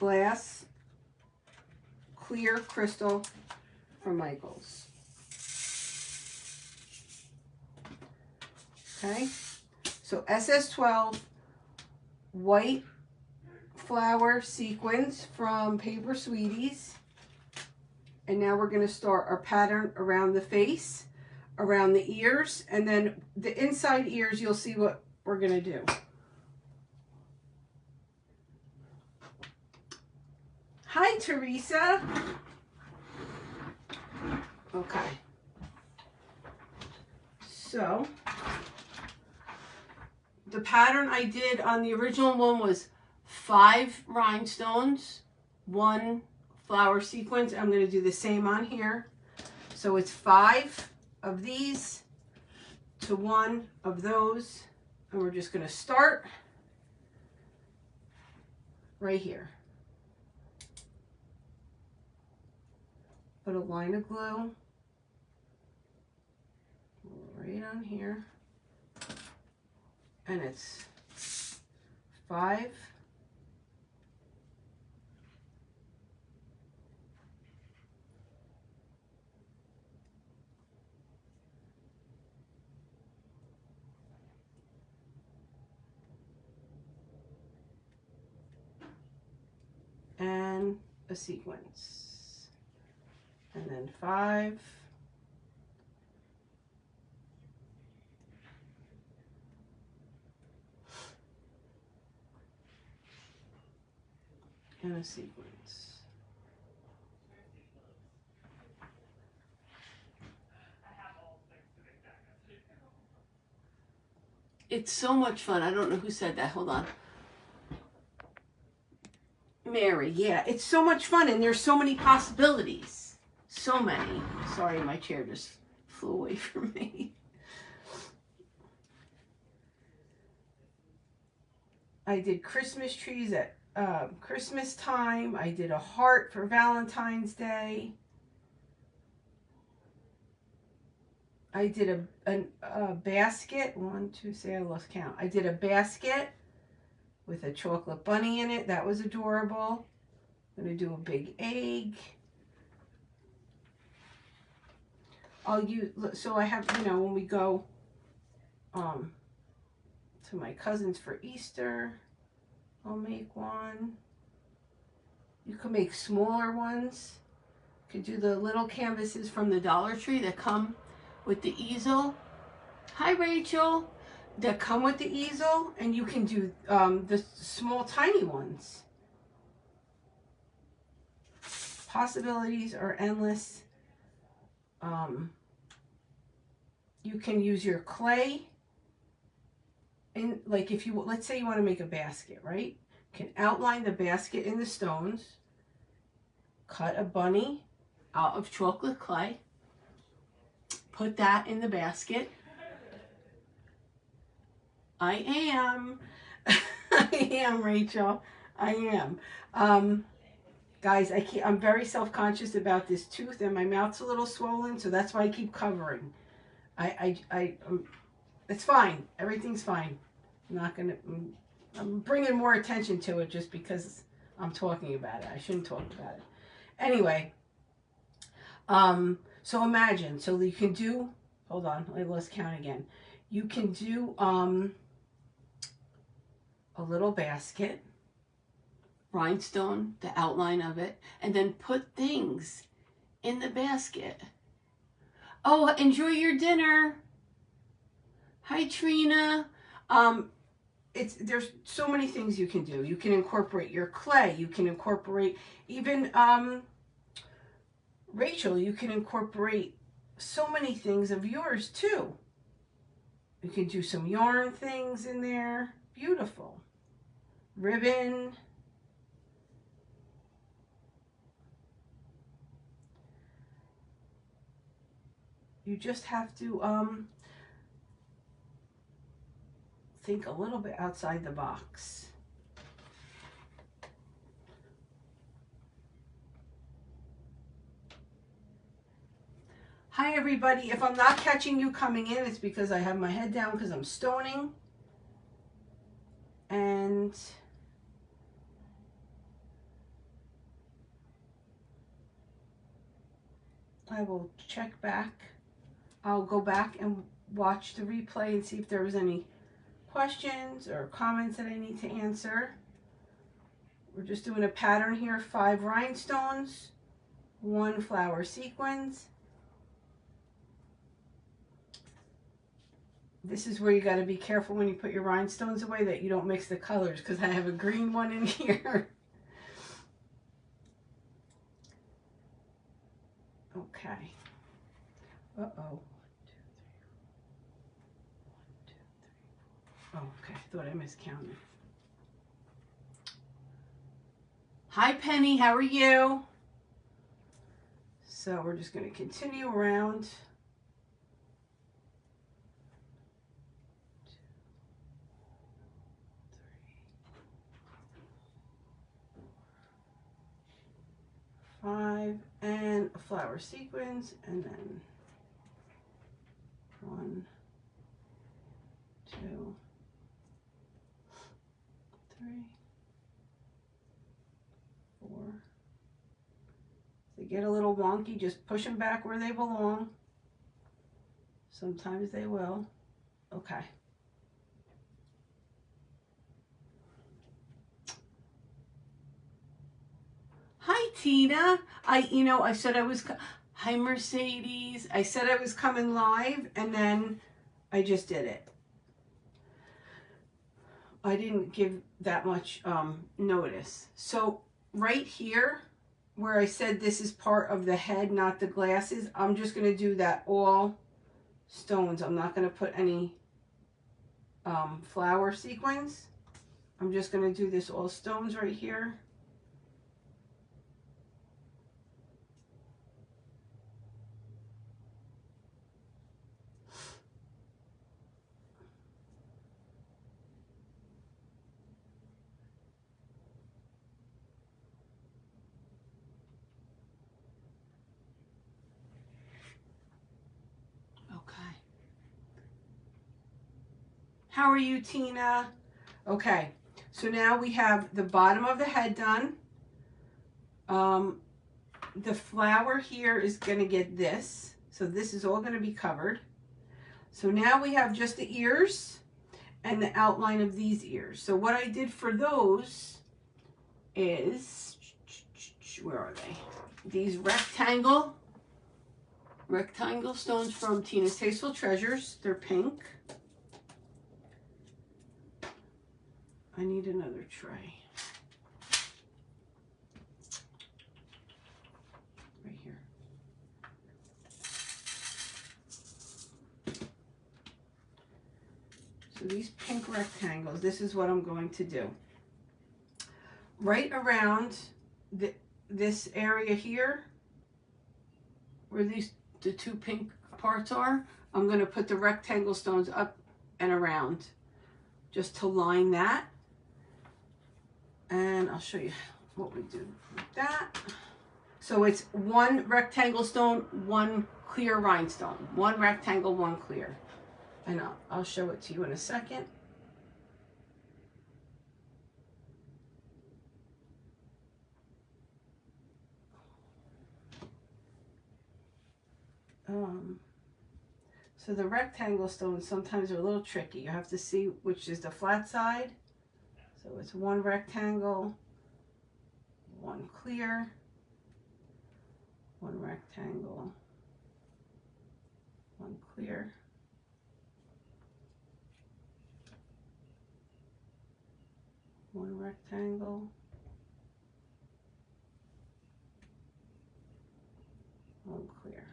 glass clear crystal from Michaels. Okay, so SS12 white flower sequins from Paper Sweeties. And now we're going to start our pattern around the face, around the ears, and then the inside ears, you'll see what we're going to do. Hi, Teresa. Okay. So, the pattern I did on the original one was 5 rhinestones, 1 flower sequence. I'm going to do the same on here. So it's 5 of these to 1 of those. And we're just going to start right here. Put a line of glue right on here. And it's 5. And a sequence. And then 5. and a sequence. It's so much fun. I don't know who said that. Hold on. Mary, yeah. It's so much fun, and there's so many possibilities. So many. Sorry, my chair just flew away from me. I did Christmas trees at Christmas time. I did a heart for Valentine's Day. I did a basket. 1, 2, say I lost count. I did a basket with a chocolate bunny in it. That was adorable. I'm going to do a big egg. I'll use, so I have, you know, when we go to my cousin's for Easter, I'll make one. You can make smaller ones. You could do the little canvases from the Dollar Tree that come with the easel. Hi, Rachel. That come with the easel, and you can do the small, tiny ones. Possibilities are endless. You can use your clay. And like if you, let's say you want to make a basket, right? You can outline the basket in the stones, cut a bunny out of chocolate clay, put that in the basket. I am, Rachel. I am. Guys, I'm very self-conscious about this tooth, and my mouth's a little swollen, so that's why I keep covering. It's fine. Everything's fine. I'm bringing more attention to it just because I'm talking about it. I shouldn't talk about it. Anyway, so imagine, so you can do, hold on, I lost count again. You can do a little basket, rhinestone, the outline of it, and then put things in the basket. Oh, enjoy your dinner. Hi, Trina. There's so many things you can do. You can incorporate your clay. You can incorporate even, Rachel, you can incorporate so many things of yours too. You can do some yarn things in there. Beautiful. Ribbon. You just have to think a little bit outside the box. Hi everybody. If I'm not catching you coming in, it's because I have my head down because I'm stoning. And I will check back. I'll go back and watch the replay and see if there was any questions or comments that I need to answer. We're just doing a pattern here, 5 rhinestones, 1 flower sequins. This is where you got to be careful when you put your rhinestones away that you don't mix the colors, because I have a green one in here. Okay. Uh-oh. Oh, okay. I thought I miscounted. Hi, Penny. How are you? So we're just going to continue around. 5 and a flower sequence, and then 1, 2, 3, 4. If they get a little wonky, just push them back where they belong. Sometimes they will. Okay. Hi, Tina. I said I was, hi, Mercedes. I said I was coming live, and then I just did it. I didn't give that much notice. So right here where I said this is part of the head, not the glasses, I'm just going to do that all stones. I'm not going to put any flower sequins. I'm just going to do this all stones right here. Okay. How are you, Tina? Okay, so now we have the bottom of the head done. The flower here is going to get this. So this is all going to be covered. So now we have just the ears and the outline of these ears. So what I did for those is, where are they? These rectangle stones from Tina's Tasteful Treasures. They're pink. I need another tray. Right here. So these pink rectangles, this is what I'm going to do. Right around this area here, where the two pink parts are, I'm going to put the rectangle stones up and around just to line that. And I'll show you what we do with that. So it's one rectangle stone, one clear rhinestone. One rectangle, one clear. And I'll show it to you in a second. So the rectangle stones sometimes are a little tricky. You have to see which is the flat side. So it's one rectangle, one clear, one rectangle, one clear, one rectangle, one clear.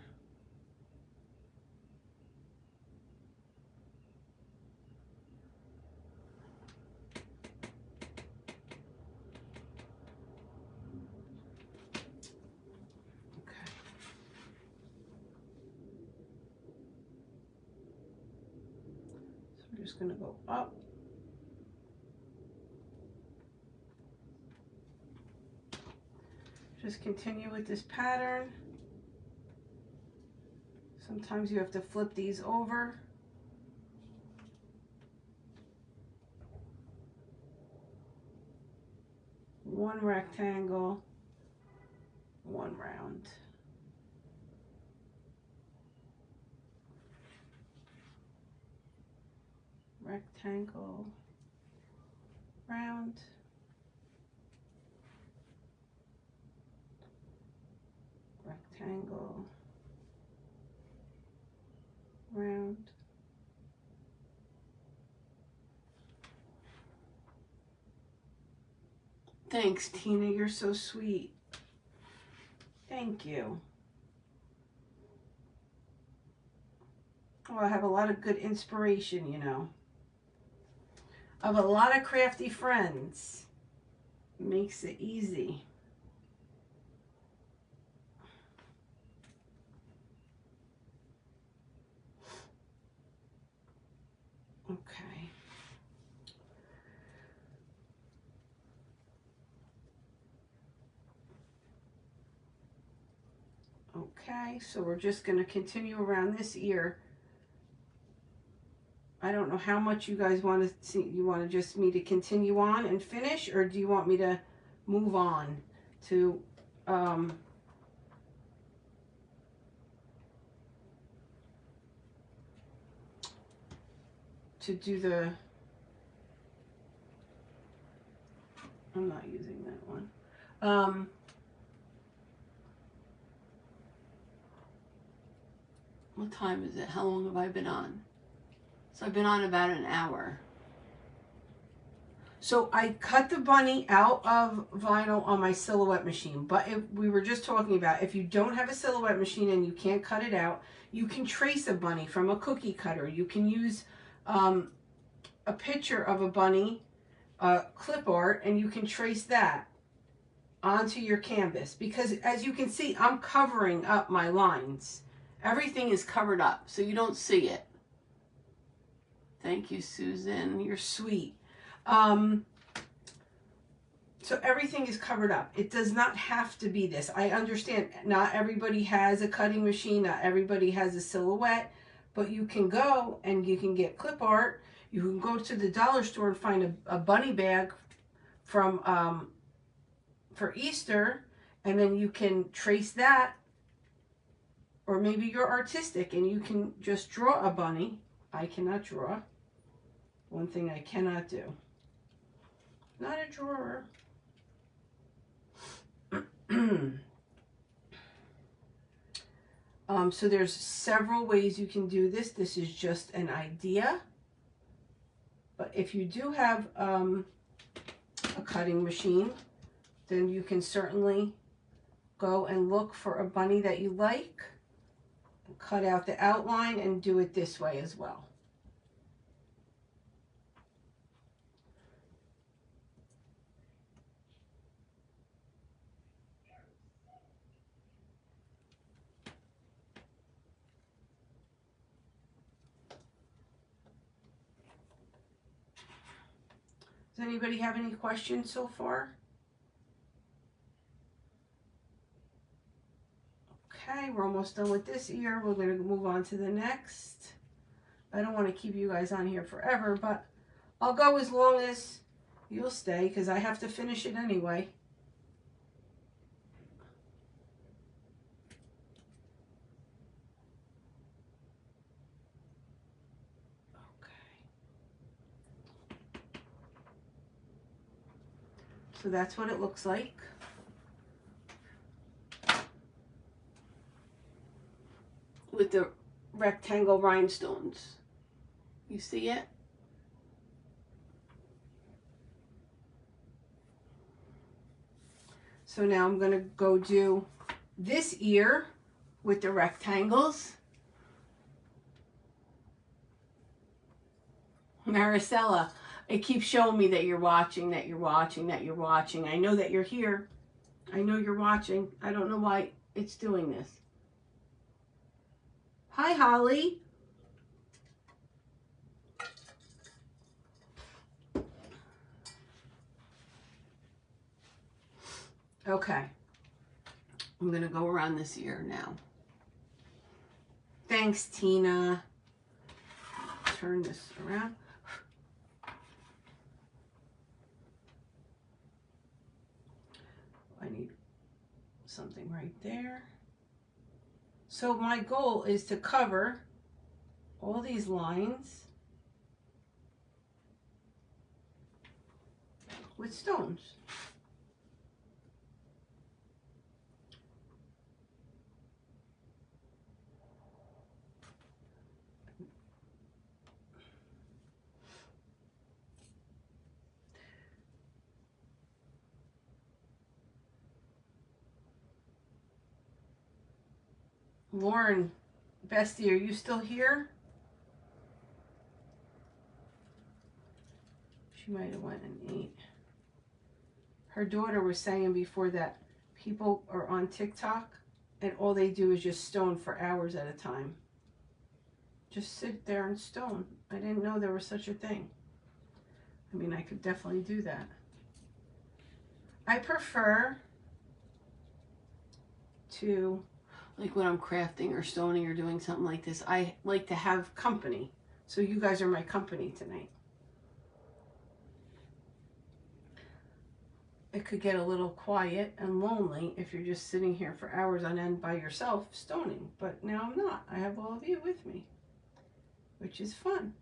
I'm just going to go up. Just continue with this pattern. Sometimes you have to flip these over. One rectangle, one round. Rectangle, round, rectangle, round. Thanks, Tina, you're so sweet. Thank you. Oh, I have a lot of good inspiration, you know. I have a lot of crafty friends. Makes it easy. Okay. Okay, so we're just going to continue around this ear. I don't know how much you guys want to see. You want to just me to continue on and finish, or do you want me to move on to do the, I'm not using that one. What time is it? How long have I been on? So I've been on about an hour. So I cut the bunny out of vinyl on my silhouette machine, but if we were just talking about, if you don't have a silhouette machine and you can't cut it out, you can trace a bunny from a cookie cutter. You can use a picture of a bunny, clip art, and you can trace that onto your canvas, because as you can see, I'm covering up my lines. Everything is covered up so you don't see it. Thank you, Susan. You're sweet. So everything is covered up. It does not have to be this. I understand not everybody has a cutting machine, not everybody has a silhouette, but you can go and you can get clip art. You can go to the dollar store and find a bunny bag from for Easter, and then you can trace that. Or maybe you're artistic and you can just draw a bunny. I cannot draw. One thing I cannot do. Not a drawer. So there's several ways you can do this. This is just an idea. But if you do have a cutting machine, then you can certainly go and look for a bunny that you like, cut out the outline, and do it this way as well. Does anybody have any questions so far? Okay, we're almost done with this ear. We're going to move on to the next. I don't want to keep you guys on here forever, but I'll go as long as you'll stay because I have to finish it anyway. So that's what it looks like. With the rectangle rhinestones. You see it? So now I'm going to go do this ear with the rectangles. Maricela, it keeps showing me that you're watching, that you're watching, that you're watching. I know that you're here. I know you're watching. I don't know why it's doing this. Hi, Holly. Okay. I'm going to go around this ear now. Thanks, Tina. Turn this around. I need something right there. So my goal is to cover all these lines with stones. Lauren, bestie, are you still here? She might have went and ate. Her daughter was saying before that people are on TikTok and all they do is just stone for hours at a time. Just sit there and stone. I didn't know there was such a thing. I mean, I could definitely do that. I prefer to, like when I'm crafting or stoning or doing something like this, I like to have company. So you guys are my company tonight. It could get a little quiet and lonely if you're just sitting here for hours on end by yourself stoning. But now I'm not. I have all of you with me, which is fun.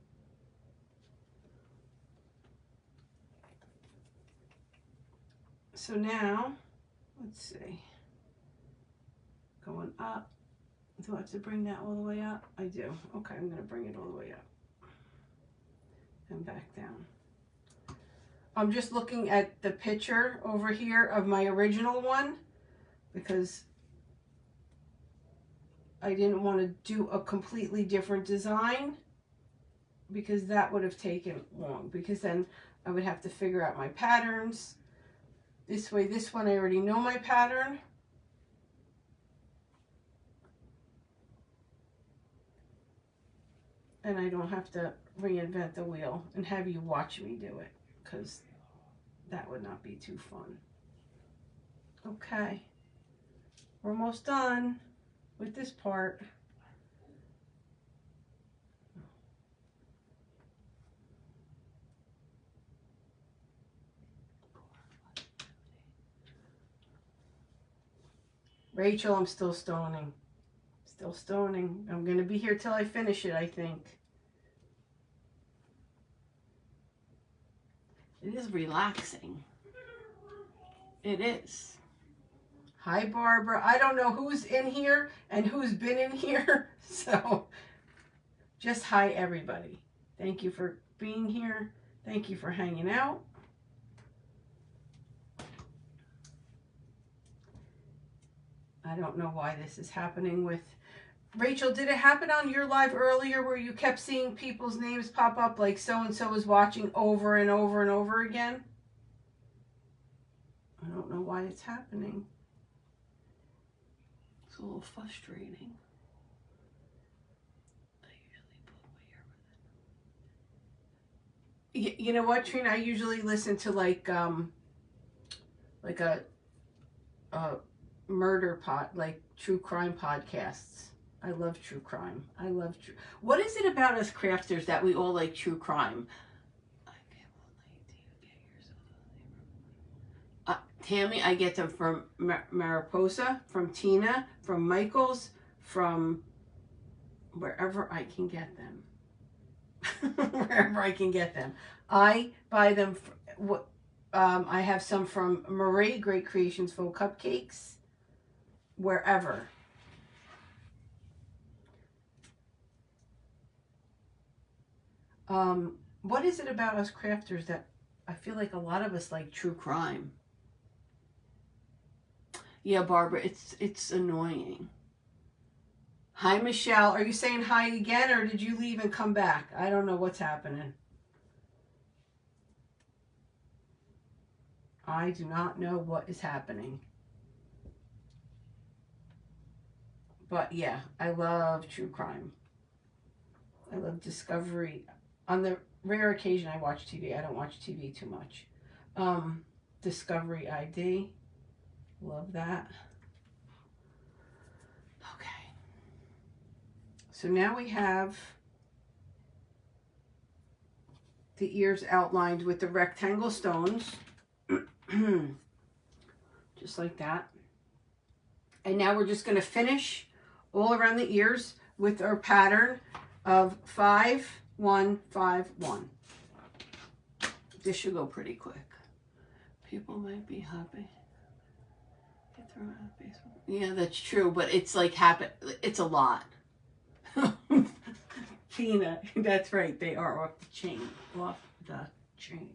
So now, let's see. Going up. Do I have to bring that all the way up? I do. Okay, I'm going to bring it all the way up. And back down. I'm just looking at the picture over here of my original one because I didn't want to do a completely different design because that would have taken long, because then I would have to figure out my patterns. This way, this one I already know my pattern. And I don't have to reinvent the wheel and have you watch me do it, because that would not be too fun. Okay, we're almost done with this part. Rachel, I'm still stoning. Still stoning. I'm going to be here till I finish it, I think. It is relaxing. It is. Hi, Barbara. I don't know who's in here and who's been in here. So just hi, everybody. Thank you for being here. Thank you for hanging out. I don't know why this is happening with Rachel. Did it happen on your live earlier where you kept seeing people's names pop up like so-and-so is watching over and over and over again? I don't know why it's happening. It's a little frustrating. I usually put my ear with it. You know what, Trina? I usually listen to like a murder like true crime podcasts. I love true crime. I love true. What is it about us crafters that we all like true crime? Tammy, I get them from Mariposa, from Tina, from Michaels, from wherever I can get them. Wherever I can get them. I buy them. I have some from Marie, Great Creations Faux Cupcakes. Wherever. What is it about us crafters that I feel like a lot of us like true crime? Yeah, Barbara, it's annoying. Hi, Michelle. Are you saying hi again, or did you leave and come back? I don't know what's happening. I do not know what is happening. But yeah, I love true crime. I love Discovery. On the rare occasion I watch TV, I don't watch TV too much. Discovery ID. Love that. Okay. So now we have the ears outlined with the rectangle stones. Just like that. And now we're just going to finish all around the ears with our pattern of 5, 1, 5, 1. This should go pretty quick. People might be happy. Get thrown out of Facebook. Yeah, that's true, but it's like it's a lot. Tina, that's right. They are off the chain. Off the chain.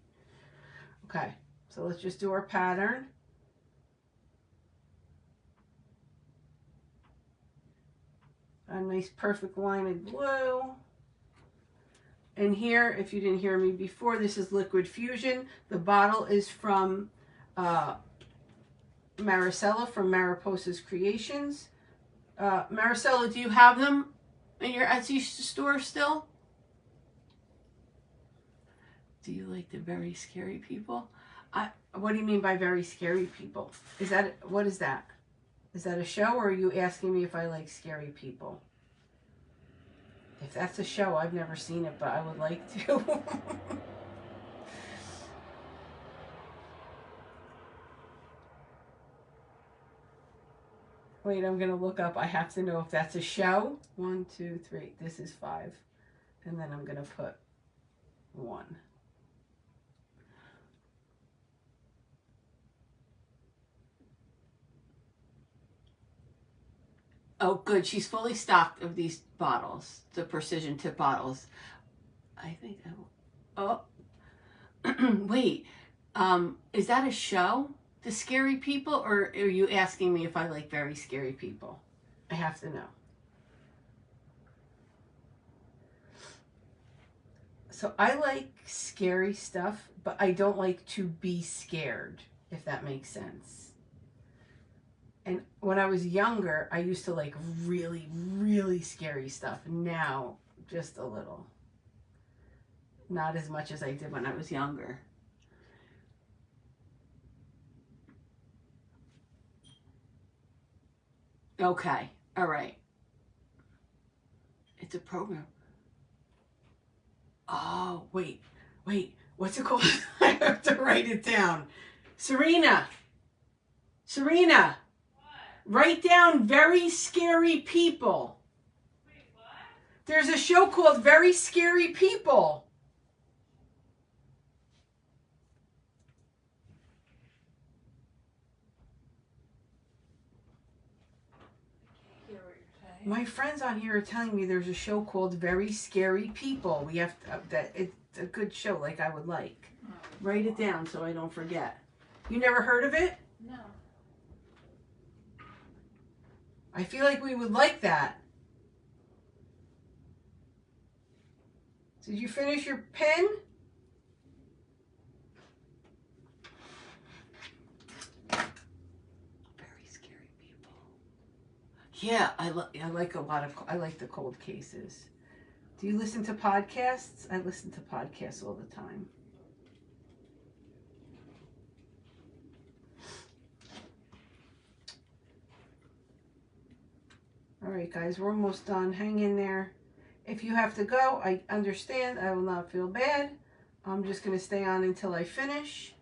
Okay, so let's just do our pattern. A nice perfect line of glue. And here, if you didn't hear me before, this is Liquid Fusion. The bottle is from Maricela from Mariposa's Creations. Maricela, do you have them in your Etsy store still? Do you like the very scary people? What do you mean by very scary people? What is that? Is that a show, or are you asking me if I like scary people? If that's a show, I've never seen it, but I would like to. Wait, I'm going to look up. I have to know if that's a show. 1, 2, 3. This is 5. And then I'm going to put 1. Oh, good. She's fully stocked of these bottles, the precision tip bottles. I think I will. Oh, wait. Is that a show? The Scary People? Or are you asking me if I like very scary people? I have to know. So I like scary stuff, but I don't like to be scared, if that makes sense. And when I was younger, I used to like really, really scary stuff. Now, just a little. Not as much as I did when I was younger. Okay, all right. It's a program. Oh, wait. What's it called? I have to write it down. Serena. Write down Very Scary People. Wait, what? There's a show called Very Scary People. I can't hear what you're saying. My friends on here are telling me there's a show called Very Scary People. We have to, that it's a good show, like I would like. Oh, Write it down so I don't forget. You never heard of it? no. I feel like we would like that. Did you finish your pen? Very Scary People. Yeah, I like a lot of, I like the cold cases. Do you listen to podcasts? I listen to podcasts all the time. All right, guys, we're almost done. Hang in there. If you have to go, I understand. I will not feel bad. I'm just going to stay on until I finish.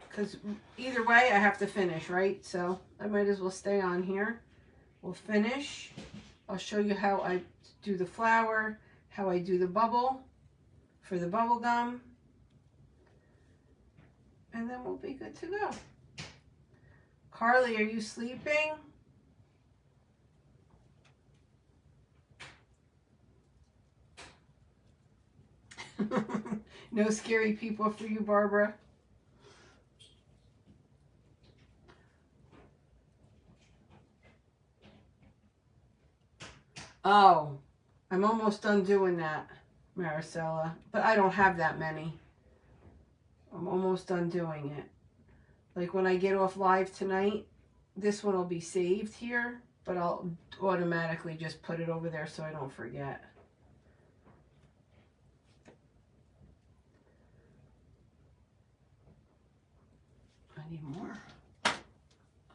Because either way, I have to finish, right? So I might as well stay on here. We'll finish. I'll show you how I do the flower, how I do the bubble for the bubble gum. And then we'll be good to go. Carly, are you sleeping? No scary people for you, Barbara. Oh, I'm almost done doing that, Maricela. But I don't have that many. I'm almost done doing it. Like when I get off live tonight, this one will be saved here, but I'll automatically just put it over there so I don't forget. I need more.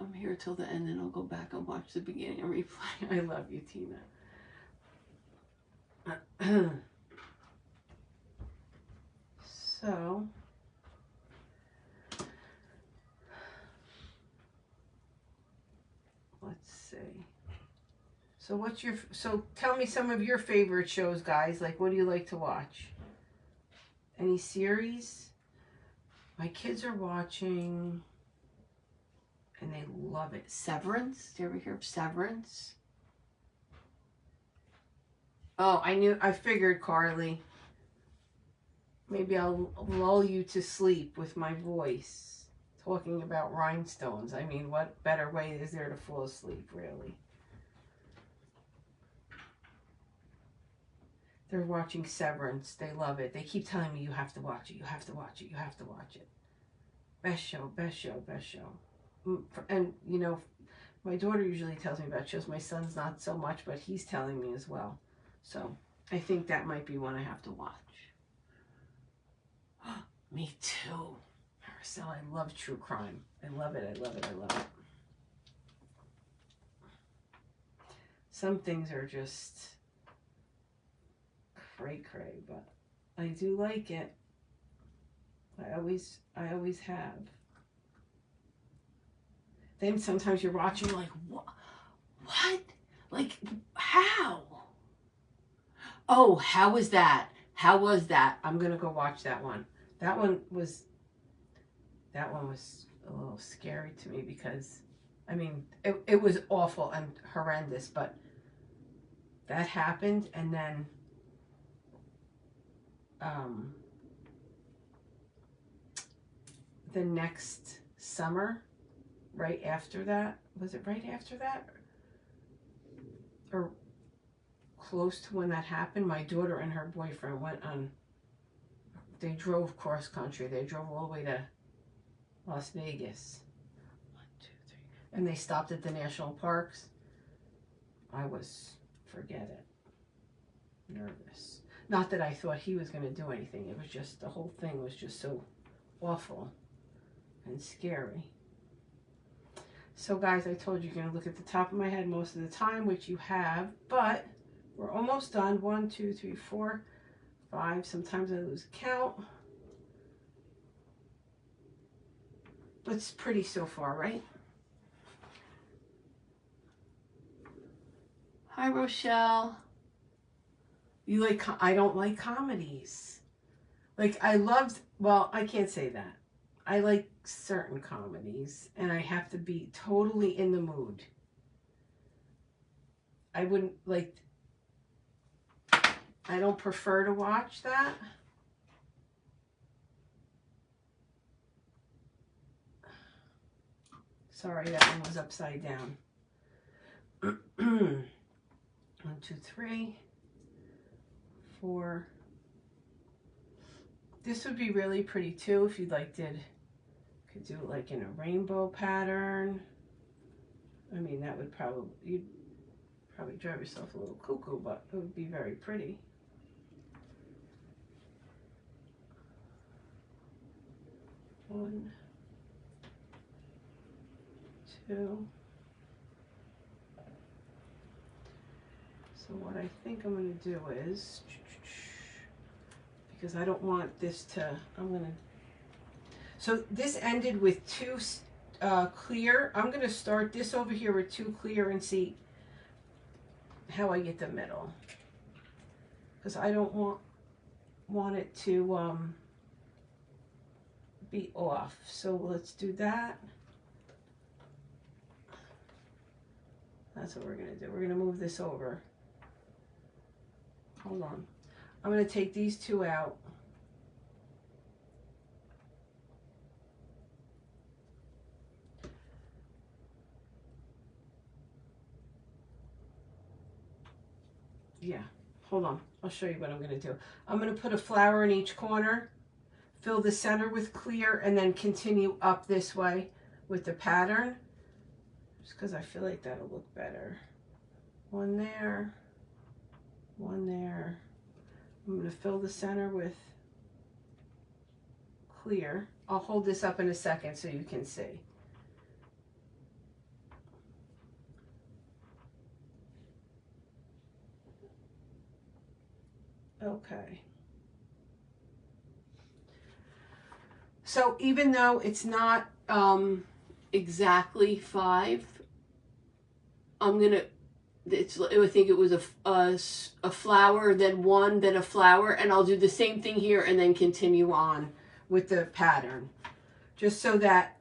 I'm here till the end and I'll go back and watch the beginning and replay. I love you, Tina. So, let's see. So tell me some of your favorite shows, guys. Like, what do you like to watch? Any series? My kids are watching, and they love it. Severance? Do you ever hear of Severance? Oh, I figured, Carly. Maybe I'll lull you to sleep with my voice. Talking about rhinestones. I mean, what better way is there to fall asleep, really? They're watching Severance. They love it. They keep telling me, you have to watch it. You have to watch it. You have to watch it. Best show, best show, best show. And, you know, my daughter usually tells me about shows. My son's not so much, but he's telling me as well. So I think that might be one I have to watch. Me too. Maricel, I love true crime. I love it. I love it. I love it. Some things are just cray, but I do like it. I always have. Then sometimes you're watching like, what? Like, how? Oh, how was that? How was that? I'm gonna go watch that one. That one was a little scary to me because, I mean, it was awful and horrendous, but that happened, and then the next summer, right after that. Was it right after that? Or close to when that happened? My daughter and her boyfriend went on, they drove cross country. They drove all the way to Las Vegas. 1, 2, 3. And they stopped at the national parks. I was, forget it, nervous. Not that I thought he was going to do anything. It was just, the whole thing was just so awful and scary. So guys, I told you you're going to look at the top of my head most of the time, which you have, but we're almost done. 1, 2, 3, 4, 5. Sometimes I lose count. But it's pretty so far, right? Hi, Rochelle. You like, I don't like comedies. Like, I loved, well, I can't say that. I like certain comedies, and I have to be totally in the mood. I wouldn't, like, I don't prefer to watch that. Sorry, that one was upside down. 1, 2, 3, 4. This would be really pretty too if you like could do it like in a rainbow pattern. I mean, that would probably, you'd probably drive yourself a little cuckoo, but it would be very pretty. One, 2. So what I think I'm going to do is, because I don't want this to, so this ended with 2 clear. I'm going to start this over here with 2 clear and see how I get the middle. Because I don't want it to be off. So let's do that. That's what we're going to do. We're going to move this over. Hold on. I'm going to take these 2 out. Yeah, hold on. I'll show you what I'm going to do. I'm going to put a flower in each corner, fill the center with clear, and then continue up this way with the pattern. Just because I feel like that'll look better. 1 there. 1 there. I'm going to fill the center with clear. I'll hold this up in a second so you can see. Okay. So even though it's not exactly 5, I'm going to, I think it was a flower, then 1, then a flower, and I'll do the same thing here and then continue on with the pattern. Just so that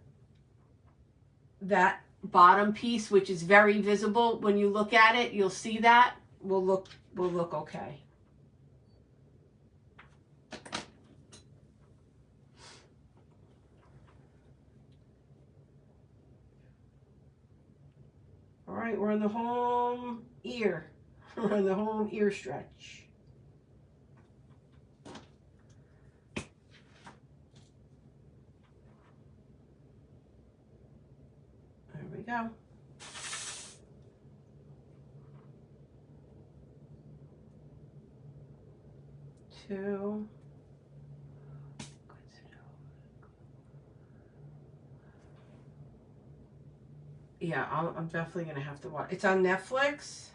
that bottom piece, which is very visible when you look at it, you'll see that will look okay. All right, we're on the home ear. We're on the home ear stretch. There we go. Two. Yeah, I'm definitely going to have to watch. It's on Netflix.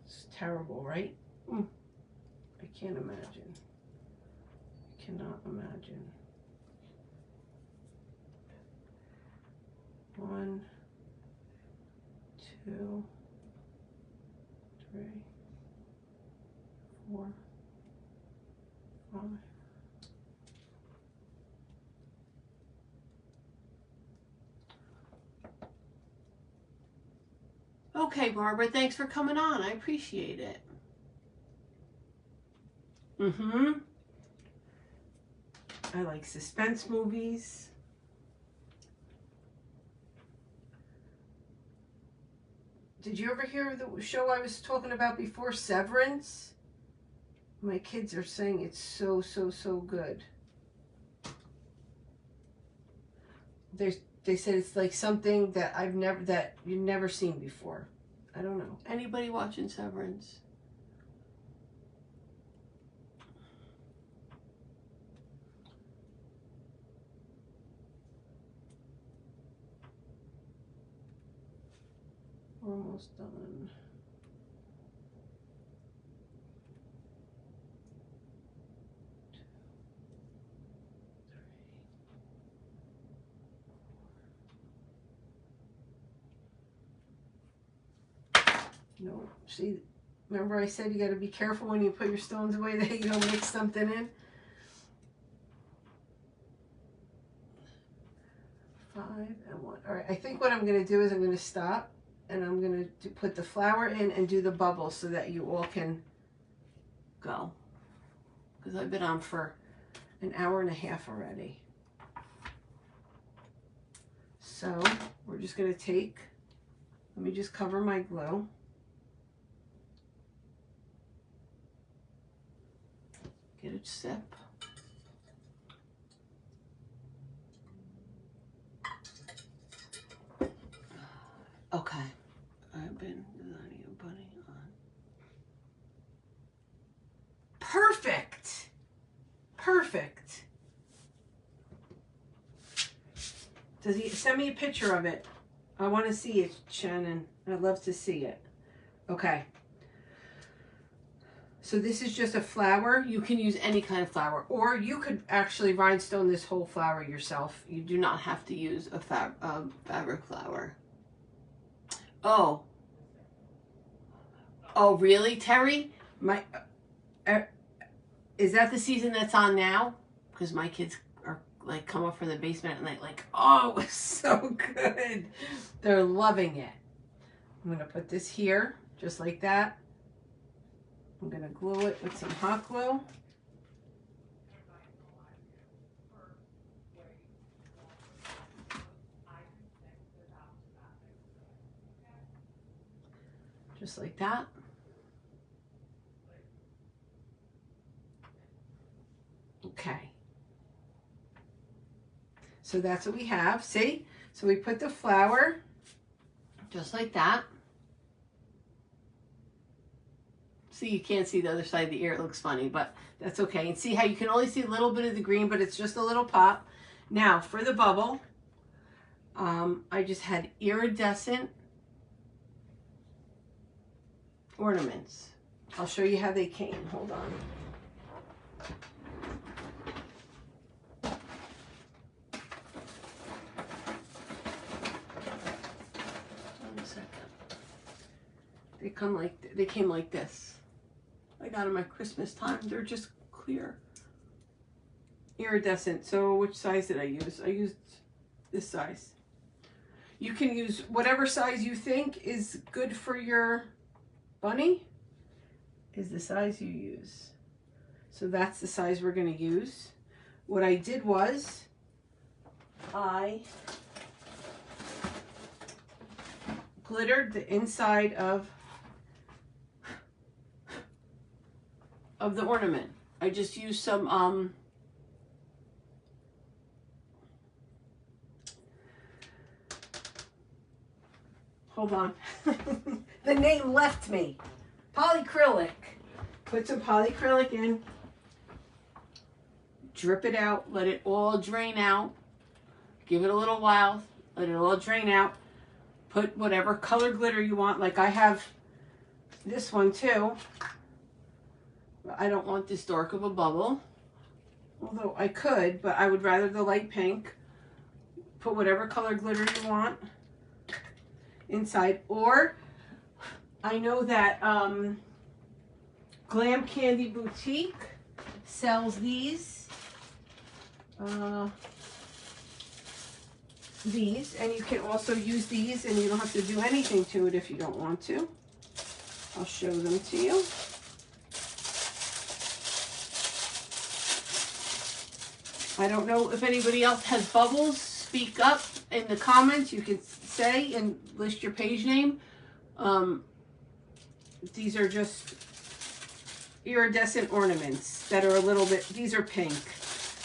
It's terrible, right? I can't imagine. I cannot imagine. 1, 2, 3, 4, 5. Okay, Barbara, thanks for coming on. I appreciate it. Mm-hmm. I like suspense movies. Did you ever hear the show I was talking about before, Severance? My kids are saying it's so, so, so good. They said it's like something that you've never seen before. I don't know. Anybody watching Severance? We're almost done. No, see, remember I said you got to be careful when you put your stones away that you don't mix something in. 5 and 1. All right, I think what I'm going to do is I'm going to stop and I'm going to put the flour in and do the bubbles so that you all can go. Because I've been on for an hour and a half already. So we're just going to take, let me just cover my glue. Get a sip. Okay, I've been designing a bunny on. Perfect! Perfect. Does he send me a picture of it? I want to see it, Shannon. I'd love to see it. Okay. So this is just a flower. You can use any kind of flower, or you could actually rhinestone this whole flower yourself. You do not have to use a fabric flower. Oh. Oh, really, Terry? Is that the season that's on now? Because my kids are like come up from the basement and like, oh, it was so good. They're loving it. I'm gonna put this here, just like that. I'm gonna glue it with some hot glue. Just like that. Okay. So that's what we have, see? So we put the flour just like that. See, you can't see the other side of the ear. It looks funny, but that's okay. And see how you can only see a little bit of the green, but it's just a little pop. Now, for the bubble, I just had iridescent ornaments. I'll show you how they came. Hold on. They came like this. I got them at Christmas time. They're just clear. Iridescent. So which size did I use? I used this size. You can use whatever size you think is good for your bunny is the size you use. So that's the size we're going to use. What I did was I glittered the inside of the ornament. I just used some hold on. The name left me. Polycrylic. Put some polycrylic in. Drip it out. Let it all drain out. Give it a little while. Let it all drain out. Put whatever color glitter you want. Like I have this one too. I don't want this dark of a bubble. Although I could, but I would rather the light pink. Put whatever color glitter you want inside. Or I know that Glam Candy Boutique sells these. And you can also use these and you don't have to do anything to it if you don't want to. I'll show them to you. I don't know if anybody else has bubbles. Speak up in the comments. You can say and list your page name. These are just iridescent ornaments that are a little bit, these are pink.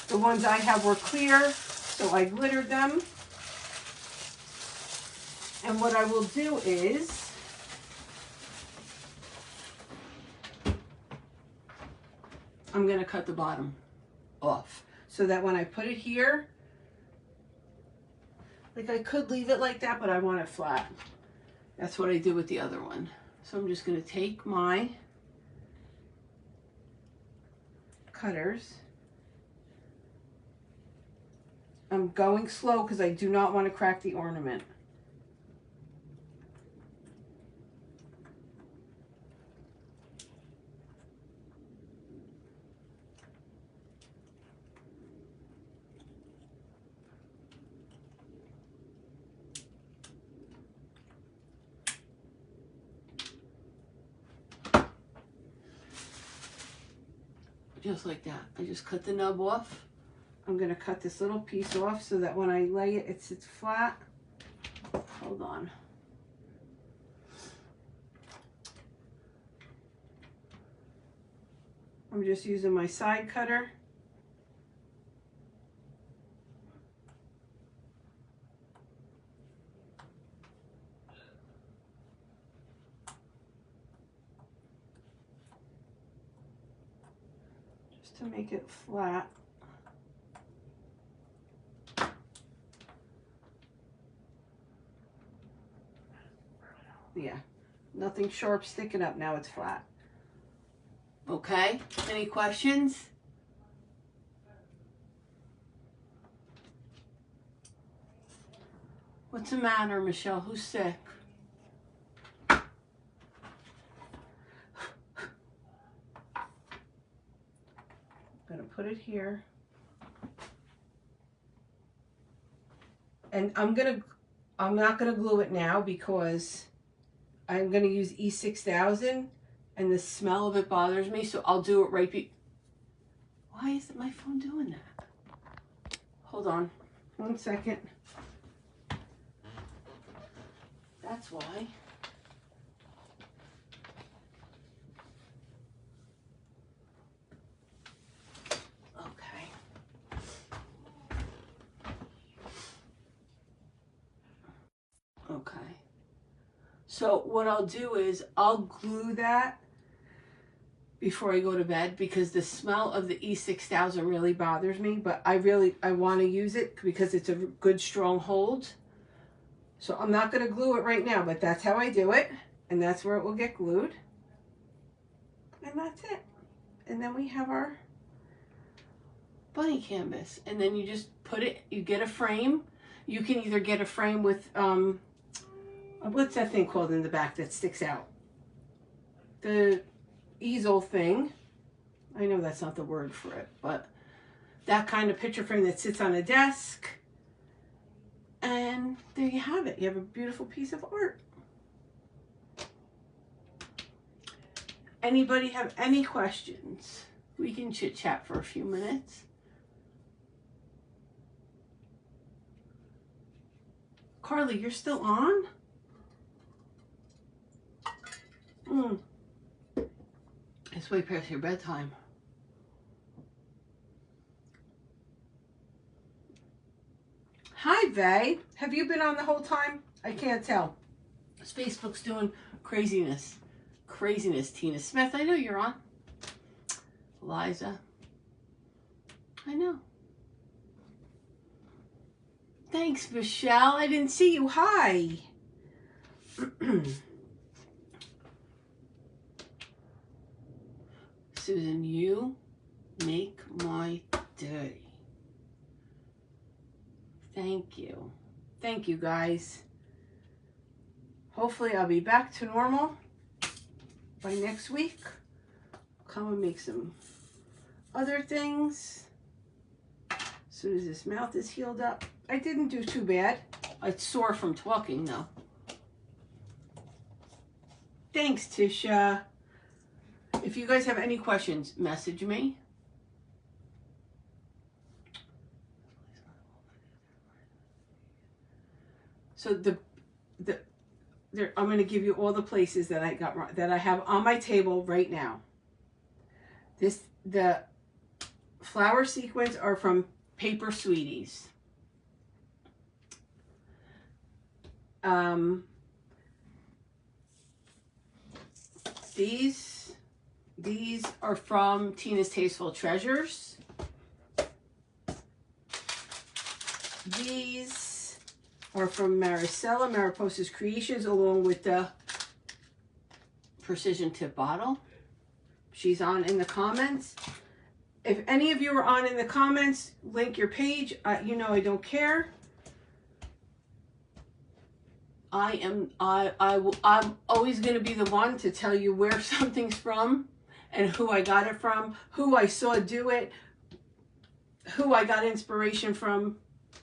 The ones I have were clear, so I glittered them. And what I will do is, I'm going to cut the bottom off so that when I put it here, like I could leave it like that, but I want it flat. That's what I did with the other one. So I'm just going to take my cutters. I'm going slow because I do not want to crack the ornament. Just like that. I just cut the nub off. I'm going to cut this little piece off so that when I lay it, it sits flat. Hold on. I'm just using my side cutter. Just to make it flat. Yeah, nothing sharp sticking up, now it's flat. Okay, any questions? What's the matter, Michelle? Who's sick? I'm gonna put it here. And I'm not gonna glue it now because I'm going to use E6000 and the smell of it bothers me, so I'll do it right Why is my phone doing that? Hold on 1 second. That's why. Okay. Okay. So what I'll do is I'll glue that before I go to bed because the smell of the E6000 really bothers me, but I want to use it because it's a good strong hold. So I'm not going to glue it right now, but that's how I do it. And that's where it will get glued. And that's it. And then we have our bunny canvas. And then you just put it, you get a frame. You can either get a frame with, what's that thing called in the back that sticks out? The easel thing. I know that's not the word for it, but that kind of picture frame that sits on a desk. And there you have it. You have a beautiful piece of art. Anybody have any questions? We can chit chat for a few minutes. Carly, you're still on? It's way past your bedtime. Hi, Vay. Have you been on the whole time? I can't tell. Facebook's doing craziness. Craziness, Tina Smith. I know you're on. Liza. I know. Thanks, Michelle. I didn't see you. Hi. Susan, you make my day. Thank you. Thank you, guys. Hopefully I'll be back to normal by next week. Come and make some other things. As soon as this mouth is healed up. I didn't do too bad. It's sore from talking though. Thanks, Tisha. If you guys have any questions, message me. So I'm going to give you all the places that I got wrong, that I have on my table right now. The flower sequins are from Paper Sweeties. These are from Tina's Tasteful Treasures. These are from Maricela, Mariposa's Creations, along with the Precision Tip bottle. She's on in the comments. If any of you are on in the comments, link your page. You know I don't care. I'm always going to be the one to tell you where something's from and who I got it from, who I saw do it, who I got inspiration from.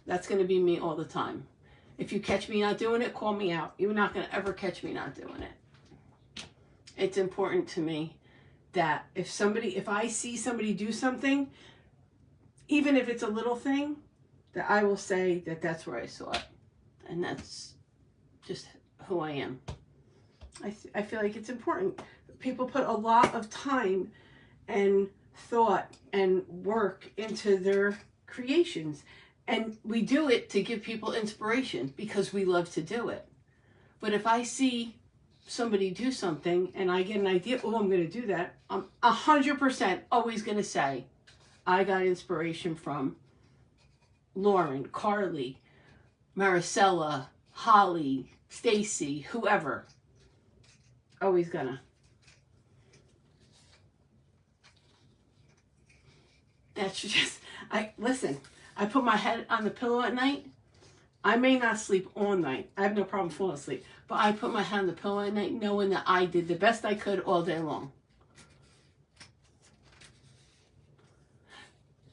That's going to be me all the time. If you catch me not doing it, call me out. You're not going to ever catch me not doing it. It's important to me that if I see somebody do something, even if it's a little thing, that I will say that that's where I saw it. And that's just who I am. I feel like it's important. People put a lot of time and thought and work into their creations. And we do it to give people inspiration because we love to do it. But if I see somebody do something and I get an idea, oh, I'm going to do that, I'm 100% always going to say, I got inspiration from Lauren, Carly, Maricela, Holly, Stacy, whoever. Always gonna. That's just, listen, I put my head on the pillow at night. I may not sleep all night. I have no problem falling asleep. But I put my head on the pillow at night knowing that I did the best I could all day long.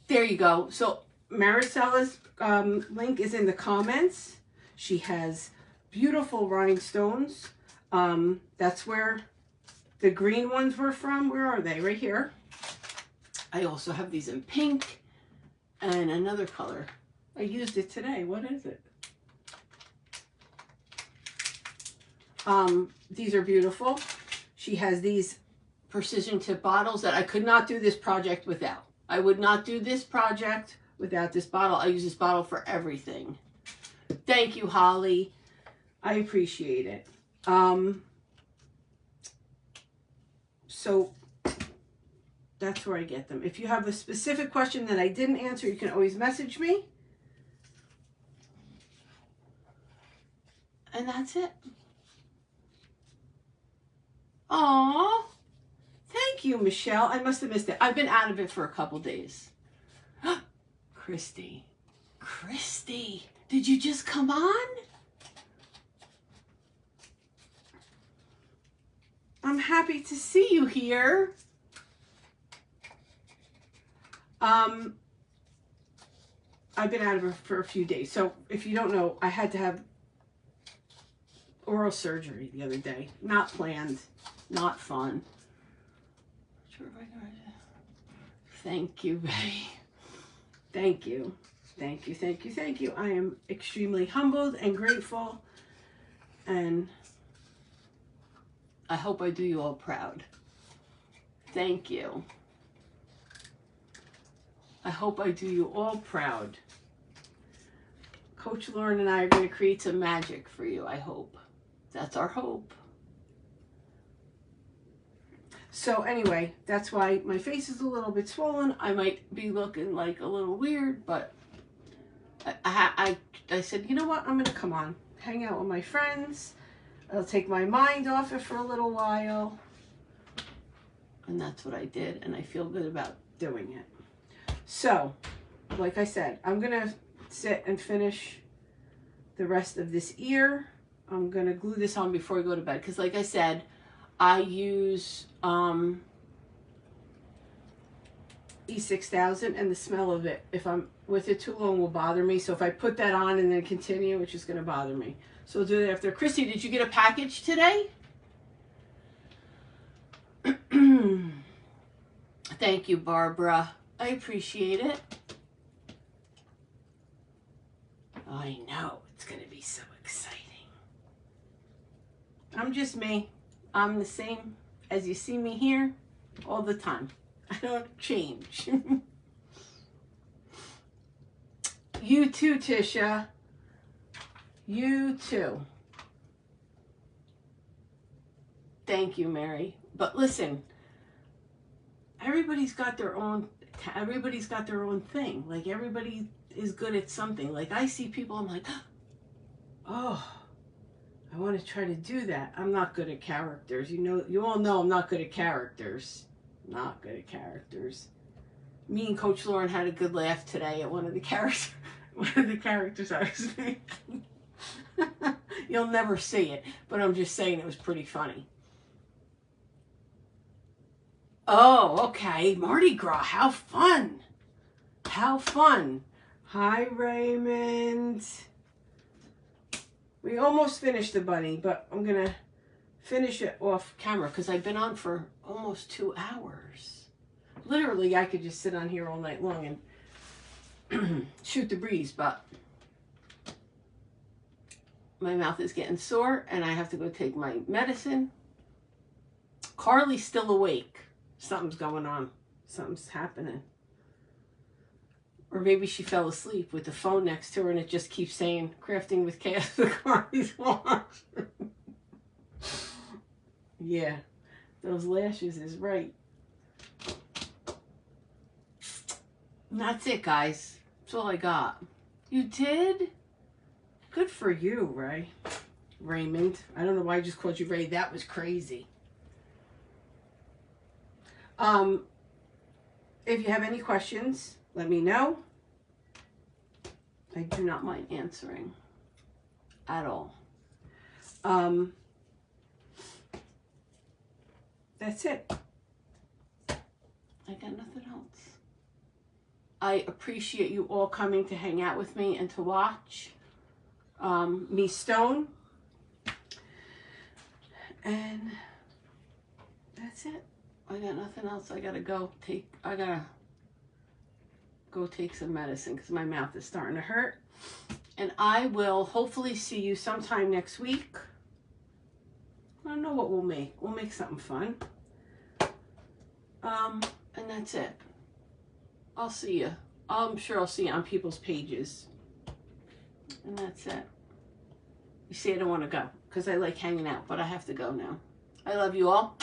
There you go. So Maricela's link is in the comments. She has beautiful rhinestones. That's where the green ones were from. Where are they? Right here. I also have these in pink and another color. I used it today. What is it? These are beautiful. She has these precision tip bottles that I could not do this project without. I would not do this project without this bottle. I use this bottle for everything. Thank you, Holly. I appreciate it. So that's where I get them. If you have a specific question that I didn't answer, you can always message me. And that's it. Aww. Thank you, Michelle. I must have missed it. I've been out of it for a couple days. Christy. Christy, did you just come on? I'm happy to see you here. I've been out of it for a few days. So if you don't know, I had to have oral surgery the other day. Not planned, not fun. Thank you, Betty. Thank you. Thank you, thank you, thank you. I am extremely humbled and grateful. And I hope I do you all proud. Thank you. I hope I do you all proud. Coach Lauren and I are going to create some magic for you, I hope. That's our hope. So anyway, that's why my face is a little bit swollen. I might be looking like a little weird, but I said, you know what? I'm going to come on, hang out with my friends. I'll take my mind off it for a little while. And that's what I did, and I feel good about doing it. So, like I said, I'm going to sit and finish the rest of this ear. I'm going to glue this on before I go to bed, because like I said, I use E6000, and the smell of it, if I'm with it too long, will bother me. So if I put that on and then continue, it's just going to bother me. So we'll do that after. Christy, did you get a package today? Thank you, Barbara. I appreciate it. I know. It's going to be so exciting. I'm just me. I'm the same as you see me here all the time. I don't change. You too, Tisha. You too. Thank you, Mary. But listen, everybody's got their own thing. Like, everybody is good at something. Like, I see people, I'm like, oh, I want to try to do that. I'm not good at characters. You all know I'm not good at characters. Not good at characters. Me and Coach Lauren had a good laugh today at one of the characters I was making. You'll never see it, but I'm just saying it was pretty funny. Oh, okay. Mardi Gras. How fun. How fun. Hi, Raymond. We almost finished the bunny, but I'm going to finish it off camera because I've been on for almost 2 hours. Literally, I could just sit on here all night long and shoot the breeze, but my mouth is getting sore and I have to go take my medicine. Carly's still awake. Something's going on. Something's happening. Or maybe she fell asleep with the phone next to her and it just keeps saying, Crafting with Chaos with Carly's watch. Yeah, those lashes is right. And that's it, guys. That's all I got. You did? Good for you, Ray. Raymond. I don't know why I just called you Ray. That was crazy. If you have any questions, let me know. I do not mind answering at all. That's it. I got nothing else. I appreciate you all coming to hang out with me and to watch me stone. And that's it. I got nothing else. I gotta go take some medicine because my mouth is starting to hurt. And I will hopefully see you sometime next week. I don't know what we'll make. We'll make something fun. And that's it. I'll see you. I'm sure I'll see you on people's pages. And that's it. You see, I don't want to go because I like hanging out, but I have to go now. I love you all.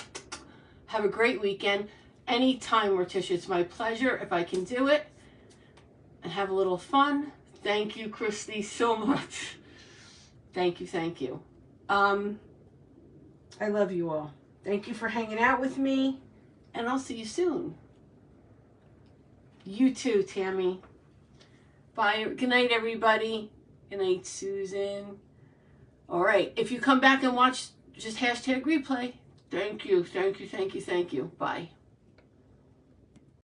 Have a great weekend. Anytime, Morticia. It's my pleasure if I can do it and have a little fun. Thank you, Christy, so much. Thank you, thank you. I love you all. Thank you for hanging out with me, and I'll see you soon. You too, Tammy. Bye. Good night, everybody. Good night, Susan. All right. If you come back and watch, just hashtag replay. Thank you, thank you, thank you, thank you. Bye.